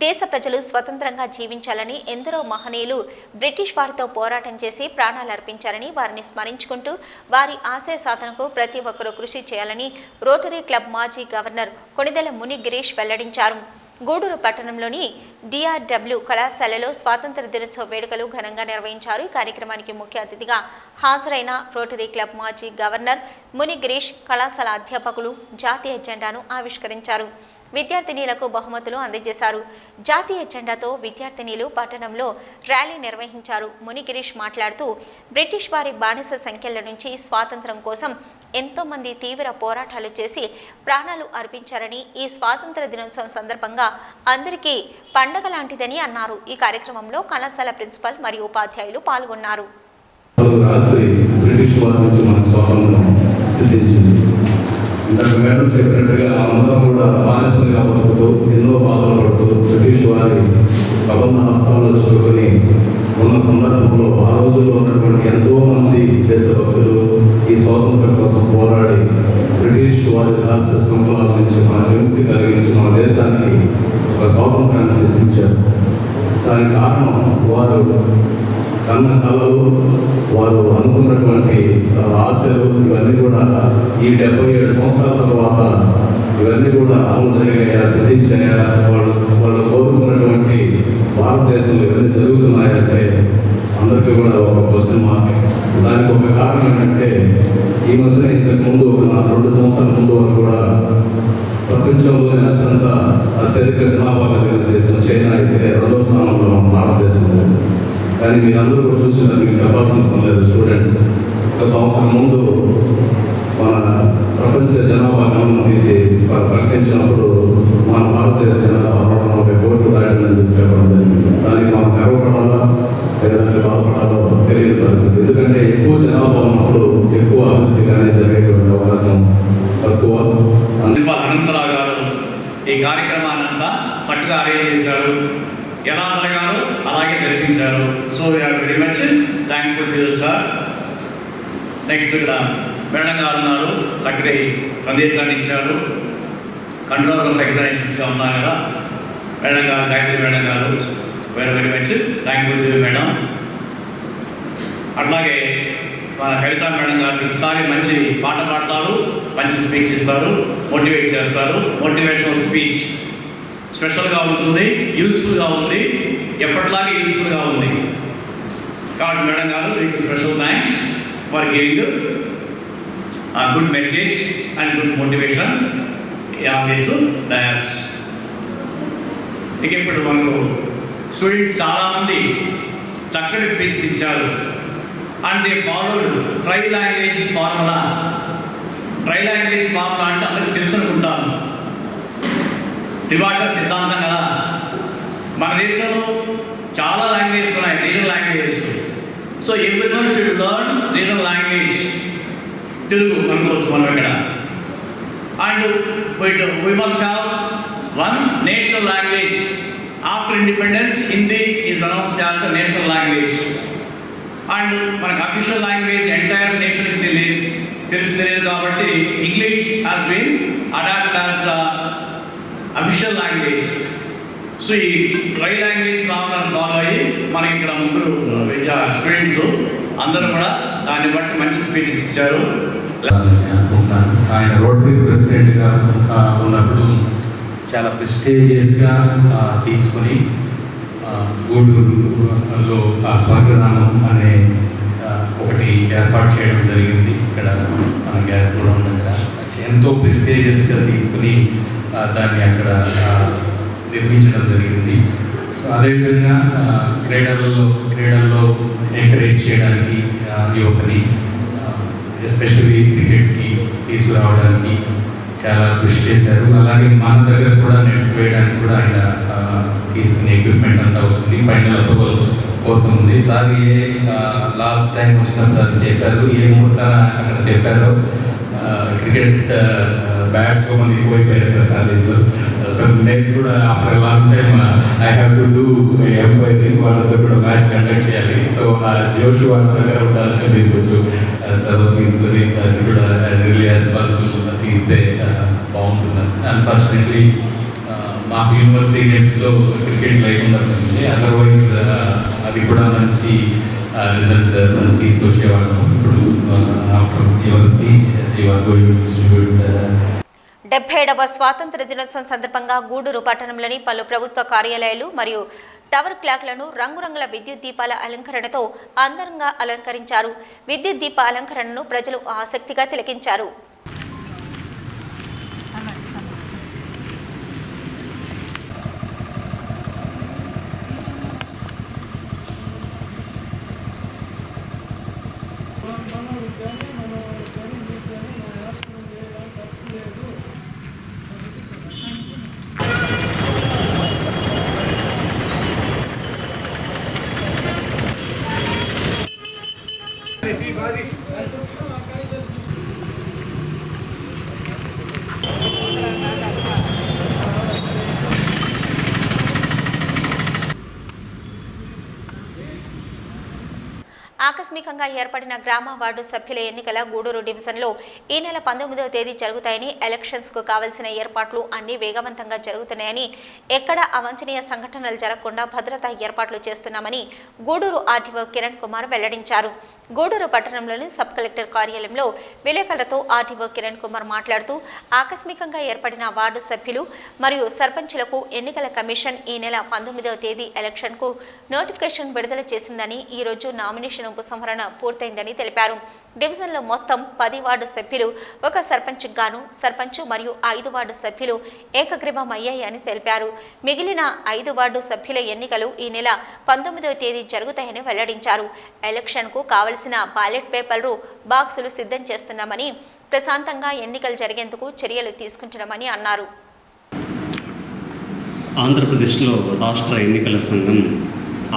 దేశ ప్రజలు స్వతంత్రంగా జీవించాలని ఎందరో మహనీయులు బ్రిటిష్ వారితో పోరాటం చేసి ప్రాణాలు అర్పించారని వారిని స్మరించుకుంటూ వారి ఆశయ సాధనకు ప్రతి ఒక్కరూ కృషి చేయాలని రోటరీ క్లబ్ మాజీ గవర్నర్ కొణిదెల ముని గిరీష్ వెల్లడించారు. గూడూరు పట్టణంలోని డిఆర్డబ్ల్యూ కళాశాలలో స్వాతంత్ర దినోత్సవ వేడుకలు ఘనంగా నిర్వహించారు. ఈ కార్యక్రమానికి ముఖ్య అతిథిగా హాజరైన రోటరీ క్లబ్ మాజీ గవర్నర్ ముని గిరీష్ కళాశాల అధ్యాపకులు జాతీయ జెండాను ఆవిష్కరించారు. విద్యార్థినీలకు బహుమతులు అందజేశారు. జాతీయ జెండాతో విద్యార్థినీలు పట్టణంలో ర్యాలీ నిర్వహించారు. ముని గిరీష్ మాట్లాడుతూ బ్రిటిష్ వారి బానిస సంఖ్యల నుంచి స్వాతంత్రం కోసం ఎంతో మంది తీవ్ర పోరాటాలు చేసి ప్రాణాలు అర్పించారని ఈ స్వాతంత్ర దినోత్సవం సందర్భంగా అందరికీ పండగ లాంటిదని అన్నారు. ఈ కార్యక్రమంలో కళాశాల ప్రిన్సిపల్ మరియు ఉపాధ్యాయులు పాల్గొన్నారు. మేడం చెప్పినట్టుగా అందరం కూడా బానిసలుగా బతుకుతూ ఎన్నో బాధలు పడుతూ బ్రిటిష్ వారి ప్రబంధ హస్తాల్లో చూసుకొని ఉన్న సందర్భంలో ఆ రోజుల్లో ఉన్నటువంటి ఎంతో మంది దేశభక్తులు ఈ స్వాతంత్రం కోసం పోరాడి బ్రిటిష్ వారి రాష్ట్ర సంకులాల నుంచి మన విముక్తి కలిగించి మన దేశానికి ఒక స్వాతంత్రాన్ని సిద్ధించారు. దానికి కారణం వారు కన్న కళలు, వారు అనుకున్నటువంటి ఆశలు ఇవన్నీ కూడా ఈ 77 సంవత్సరాల తర్వాత ఇవన్నీ కూడా అమలు జరిగాయా, సిద్ధించాయా, వాళ్ళు కోరుకున్నటువంటి భారతదేశంలో ఇవన్నీ జరుగుతున్నాయంటే అందరికీ కూడా ఒక క్వశ్చన్ మార్క్. దానికి ఒక కారణం ఏంటంటే ఈ మధ్య ఇంతకుముందు 2 సంవత్సరాల ముందు వరకు కూడా ప్రపంచంలోనే అత్యధిక జనాభా కలిగిన దేశం చైనా అయితే 2వ స్థానంలో మన భారతదేశం. కానీ మీరందరూ కూడా చూసినారు, మీకు చెప్పాల్సిన పని లేదు. స్టూడెంట్స్ 1 సంవత్సరం ముందు మన ప్రపంచ జనాభా గణన తీసి ప్రకటించినప్పుడు మన భారతదేశ జనాభా 130 కోట్లు దాటిందని చెప్పడం జరిగింది. దానికి మనం గర్వపడాలా లేదంటే బాధపడాలో తెలియని పరిస్థితి. ఎందుకంటే ఎక్కువ జనాభా ఉన్నప్పుడు ఎక్కువ అభివృద్ధి కానీ జరిగేటువంటి అవకాశం తక్కువ. అనంతరావు గారు ఈ కార్యక్రమాన్నంతా చక్కగా అరేంజ్ చేశారు. ఎలా జరగాలో అలాగే జరిపించారు. So we are very much thankful to sir. Next ఇక్కడ మేడం గారు ఉన్నారు, చక్కటి సందేశాన్ని ఇచ్చారు. కంట్రోల్ ఆఫ్ ఎగ్జామినేషన్స్గా ఉన్నారు కదా మేడం గారు, గాయత్రి మేడం గారు, very very much thankful to madam. అట్లాగే మన కవిత మేడం గారు ప్రతిసారి మంచి పాట పాడతారు, మంచి స్పీచ్ ఇస్తారు, మోటివేట్ చేస్తారు. మోటివేషనల్ స్పీచ్ స్పెషల్గా ఉంటుంది, యూస్ఫుల్గా ఉంది, ఎప్పటిలాగే యూస్ఫుల్గా ఉంది. కాబట్టి మేడం గారు మీకు special thanks for giving good message and good motivation on this dais. ఇక ఇప్పుడు మనకు స్టూడెంట్స్ చాలామంది చక్కటి స్పీచ్ ఇచ్చారు. And they followed try language formula. Try language formula అంటే అందరికి తెలుసు అనుకుంటాను, త్రిభాషా సిద్ధాంతం కదా. మన దేశంలో చాలా లాంగ్వేజెస్ ఉన్నాయి, regional language. So everyone should learn regional language. Telugu అనుకోవచ్చు మనం ఇక్కడ. And we must have one national language. After independence, Hindi is announced as the national language. And మనకు అఫీషియల్ లాంగ్వేజ్ ఎంటైర్ నేషన్కి తెలియదు కాబట్టి English has been adopted as the official language. So ఈ ట్రై లాంగ్వేజ్ ఫార్ములాను ఫాలో అయ్యి మనకి ఇక్కడ 3 స్టూడెంట్స్ అందరూ కూడా దాన్ని బట్టి మంచి స్పీచెస్ ఇచ్చారు. ఆయన రోటరీ ప్రెసిడెంట్గా ఉన్నప్పుడు చాలా ప్రెస్టీజియస్గా తీసుకుని గూడూరులో స్వర్గధామం అనే ఒకటి ఏర్పాటు చేయడం జరిగింది. ఇక్కడ మన గ్యాస్ కూడా దగ్గర ఎంతో ప్రెస్టీజియస్గా తీసుకుని దాన్ని అక్కడ నిర్మించడం జరిగింది. సో అదేవిధంగా క్రీడల్లో ఎంకరేజ్ చేయడానికి యువకుని ఎస్పెషల్లీ క్రికెట్కి తీసుకురావడానికి చాలా కృషి చేశారు. అలాగే మన దగ్గర కూడా నెట్స్ వేయడానికి కూడా ఆయన తీసుకునే ఎక్విప్మెంట్ అంతా అవుతుంది. ఫైనల్ అప్రూవల్ కోసం ఉంది. సార్ లాస్ట్ టైం వచ్చినప్పుడు అది చెప్పారు, ఏ ముహూర్త అక్కడ చెప్పారో క్రికెట్ బ్యాట్స్ మంది పోయిపోయారు సార్ కాలేజీలో. సో నేను కూడా after long time I have to do enquiry, వాళ్ళతో కూడా మ్యాచ్ కండక్ట్ చేయాలి. సో ఆ జోష్ వాళ్ళ దగ్గర ఉండాలంటే మీరు కొంచెం చదువు తీసుకొని అది కూడా యాజ్ ఎర్లీ యాజ్ పాసిబుల్ తీస్తే బాగుంటుందని. అన్ఫార్చునేట్లీ మాకు యూనివర్సిటీ గేమ్స్లో క్రికెట్ లేకుండా ఉంది. అదర్వైజ్ అది కూడా మంచి రిజల్ట్ తీసుకొచ్చేవాళ్ళము. ఇప్పుడు after your speech you are going to distribute 77వ స్వాతంత్ర దినోత్సవం సందర్భంగా గూడూరు పట్టణంలోని పలు ప్రభుత్వ కార్యాలయాలు మరియు టవర్ క్లాక్లను రంగురంగుల విద్యుత్ దీపాల అలంకరణతో అందంగా అలంకరించారు. విద్యుత్ దీప అలంకరణను ప్రజలు ఆసక్తిగా తిలకించారు. ఆకస్మికంగా ఏర్పడిన గ్రామ వార్డు సభ్యుల ఎన్నికల గూడూరు డివిజన్లో ఈ నెల 19వ తేదీ జరుగుతాయని, ఎలక్షన్స్కు కావలసిన ఏర్పాట్లు అన్ని వేగవంతంగా జరుగుతున్నాయని, ఎక్కడ అవాంఛనీయ సంఘటనలు జరగకుండా భద్రతా ఏర్పాట్లు చేస్తున్నామని గూడూరు ఆర్డీఓ కిరణ్ కుమార్ వెల్లడించారు. గూడూరు పట్టణంలోని సబ్ కలెక్టర్ కార్యాలయంలో విలేకరులతో ఆర్డీఓ కిరణ్ కుమార్ మాట్లాడుతూ, ఆకస్మికంగా ఏర్పడిన వార్డు సభ్యులు మరియు సర్పంచులకు ఎన్నికల కమిషన్ ఈ నెల 19వ తేదీ ఎలక్షన్కు నోటిఫికేషన్ విడుదల చేసిందని, ఈ రోజు నామినేషన్ ఉపసంహరణ పూర్తయిందని తెలిపారు. డివిజన్లో మొత్తం 10 వార్డు సభ్యులు, ఒక సర్పంచ్ గాను సర్పంచ్ మరియు 5 వార్డు సభ్యులు ఏకగ్రీవం అయ్యాయని తెలిపారు. మిగిలిన 5 వార్డు సభ్యుల ఎన్నికలు ఈ నెల 19వ తేదీ జరుగుతాయని వెల్లడించారు. ఎలక్షన్కు కావలసిన బ్యాలెట్ పేపర్లు, బాక్సులు సిద్ధం చేస్తున్నామని, ప్రశాంతంగా ఎన్నికలు జరిగేందుకు చర్యలు తీసుకుంటున్నామని అన్నారు. ఆంధ్రప్రదేశ్లో రాష్ట్ర ఎన్నికల సంఘం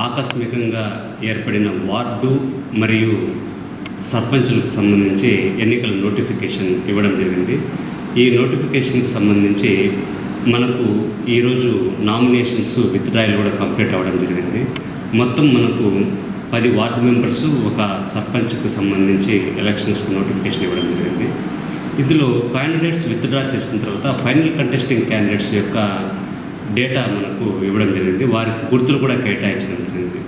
ఆకస్మికంగా ఏర్పడిన వార్డు మరియు సర్పంచులకు సంబంధించి ఎన్నికల నోటిఫికేషన్ ఇవ్వడం జరిగింది. ఈ నోటిఫికేషన్కి సంబంధించి మనకు ఈరోజు నామినేషన్స్ విత్డ్రాయల్ కూడా కంప్లీట్ అవ్వడం జరిగింది. మొత్తం మనకు 10 వార్డు మెంబర్సు, ఒక సర్పంచ్కు సంబంధించి ఎలక్షన్స్ నోటిఫికేషన్ ఇవ్వడం జరిగింది. ఇందులో క్యాండిడేట్స్ విత్డ్రా చేసిన తర్వాత ఫైనల్ కంటెస్టింగ్ క్యాండిడేట్స్ యొక్క డేటా మనకు ఇవ్వడం జరిగింది. వారికి గుర్తులు కూడా కేటాయించడం జరిగింది.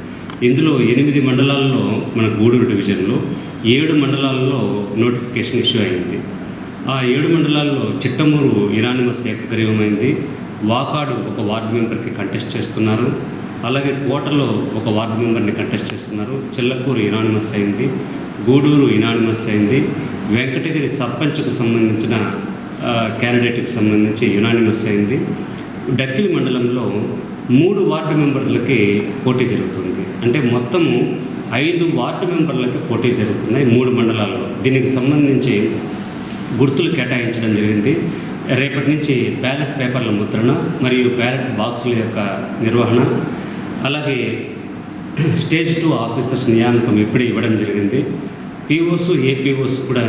ఇందులో 8 మండలాల్లో మన గూడూరు డివిజన్లో 7 మండలాల్లో నోటిఫికేషన్ ఇష్యూ అయింది. ఆ 7 మండలాల్లో చిట్టమూరు యునానిమస్ ఏకగ్రీవమైంది. వాకాడు ఒక వార్డు మెంబర్కి కంటెస్ట్ చేస్తున్నారు. అలాగే కోటలో ఒక వార్డు మెంబర్ని కంటెస్ట్ చేస్తున్నారు. చిల్లకూరు యునానిమస్ అయింది. గూడూరు యునానిమస్ అయింది. వెంకటగిరి సర్పంచ్కు సంబంధించిన క్యాండిడేట్కి సంబంధించి యునానిమస్ అయింది. డక్కిలి మండలంలో 3 వార్డు మెంబర్లకి పోటీ జరుగుతుంది. అంటే మొత్తము 5 వార్డు మెంబర్లకి పోటీ జరుగుతున్నాయి 3 మండలాల్లో. దీనికి సంబంధించి గుర్తులు కేటాయించడం జరిగింది. రేపటి నుంచి బ్యాలెట్ పేపర్ల ముద్రణ మరియు బ్యాలెట్ బాక్సుల యొక్క నిర్వహణ, అలాగే స్టేజ్ 2 ఆఫీసర్స్ నియామకం ఇప్పుడే ఇవ్వడం జరిగింది. పీఓస్, ఏపీఓస్ కూడా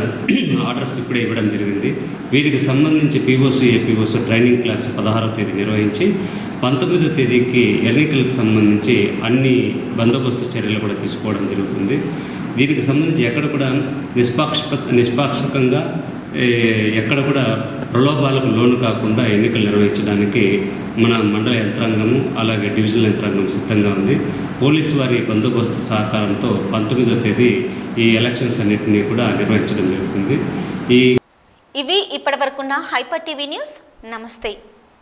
ఆర్డర్స్ ఇప్పుడే ఇవ్వడం జరిగింది. వీరికి సంబంధించి పీఓస్, ఏపీఓస్ ట్రైనింగ్ క్లాస్ 16వ తేదీ నిర్వహించి 19వ తేదీకి ఎన్నికలకు సంబంధించి అన్ని బందోబస్తు చర్యలు కూడా తీసుకోవడం జరుగుతుంది. దీనికి సంబంధించి ఎక్కడ కూడా నిష్పాక్షికంగా ఎక్కడ కూడా ప్రలోభాలకు లోను కాకుండా ఎన్నికలు నిర్వహించడానికి మన మండల యంత్రాంగము అలాగే డివిజనల్ యంత్రాంగం సిద్ధంగా ఉంది. పోలీసు వారి బందోబస్తు సహకారంతో 19వ తేదీ ఈ ఎలక్షన్స్ అన్నింటినీ కూడా నిర్వహించడం జరుగుతుంది. ఇవి ఇప్పటివరకున్న హైపర్ టీవీ న్యూస్. నమస్తే.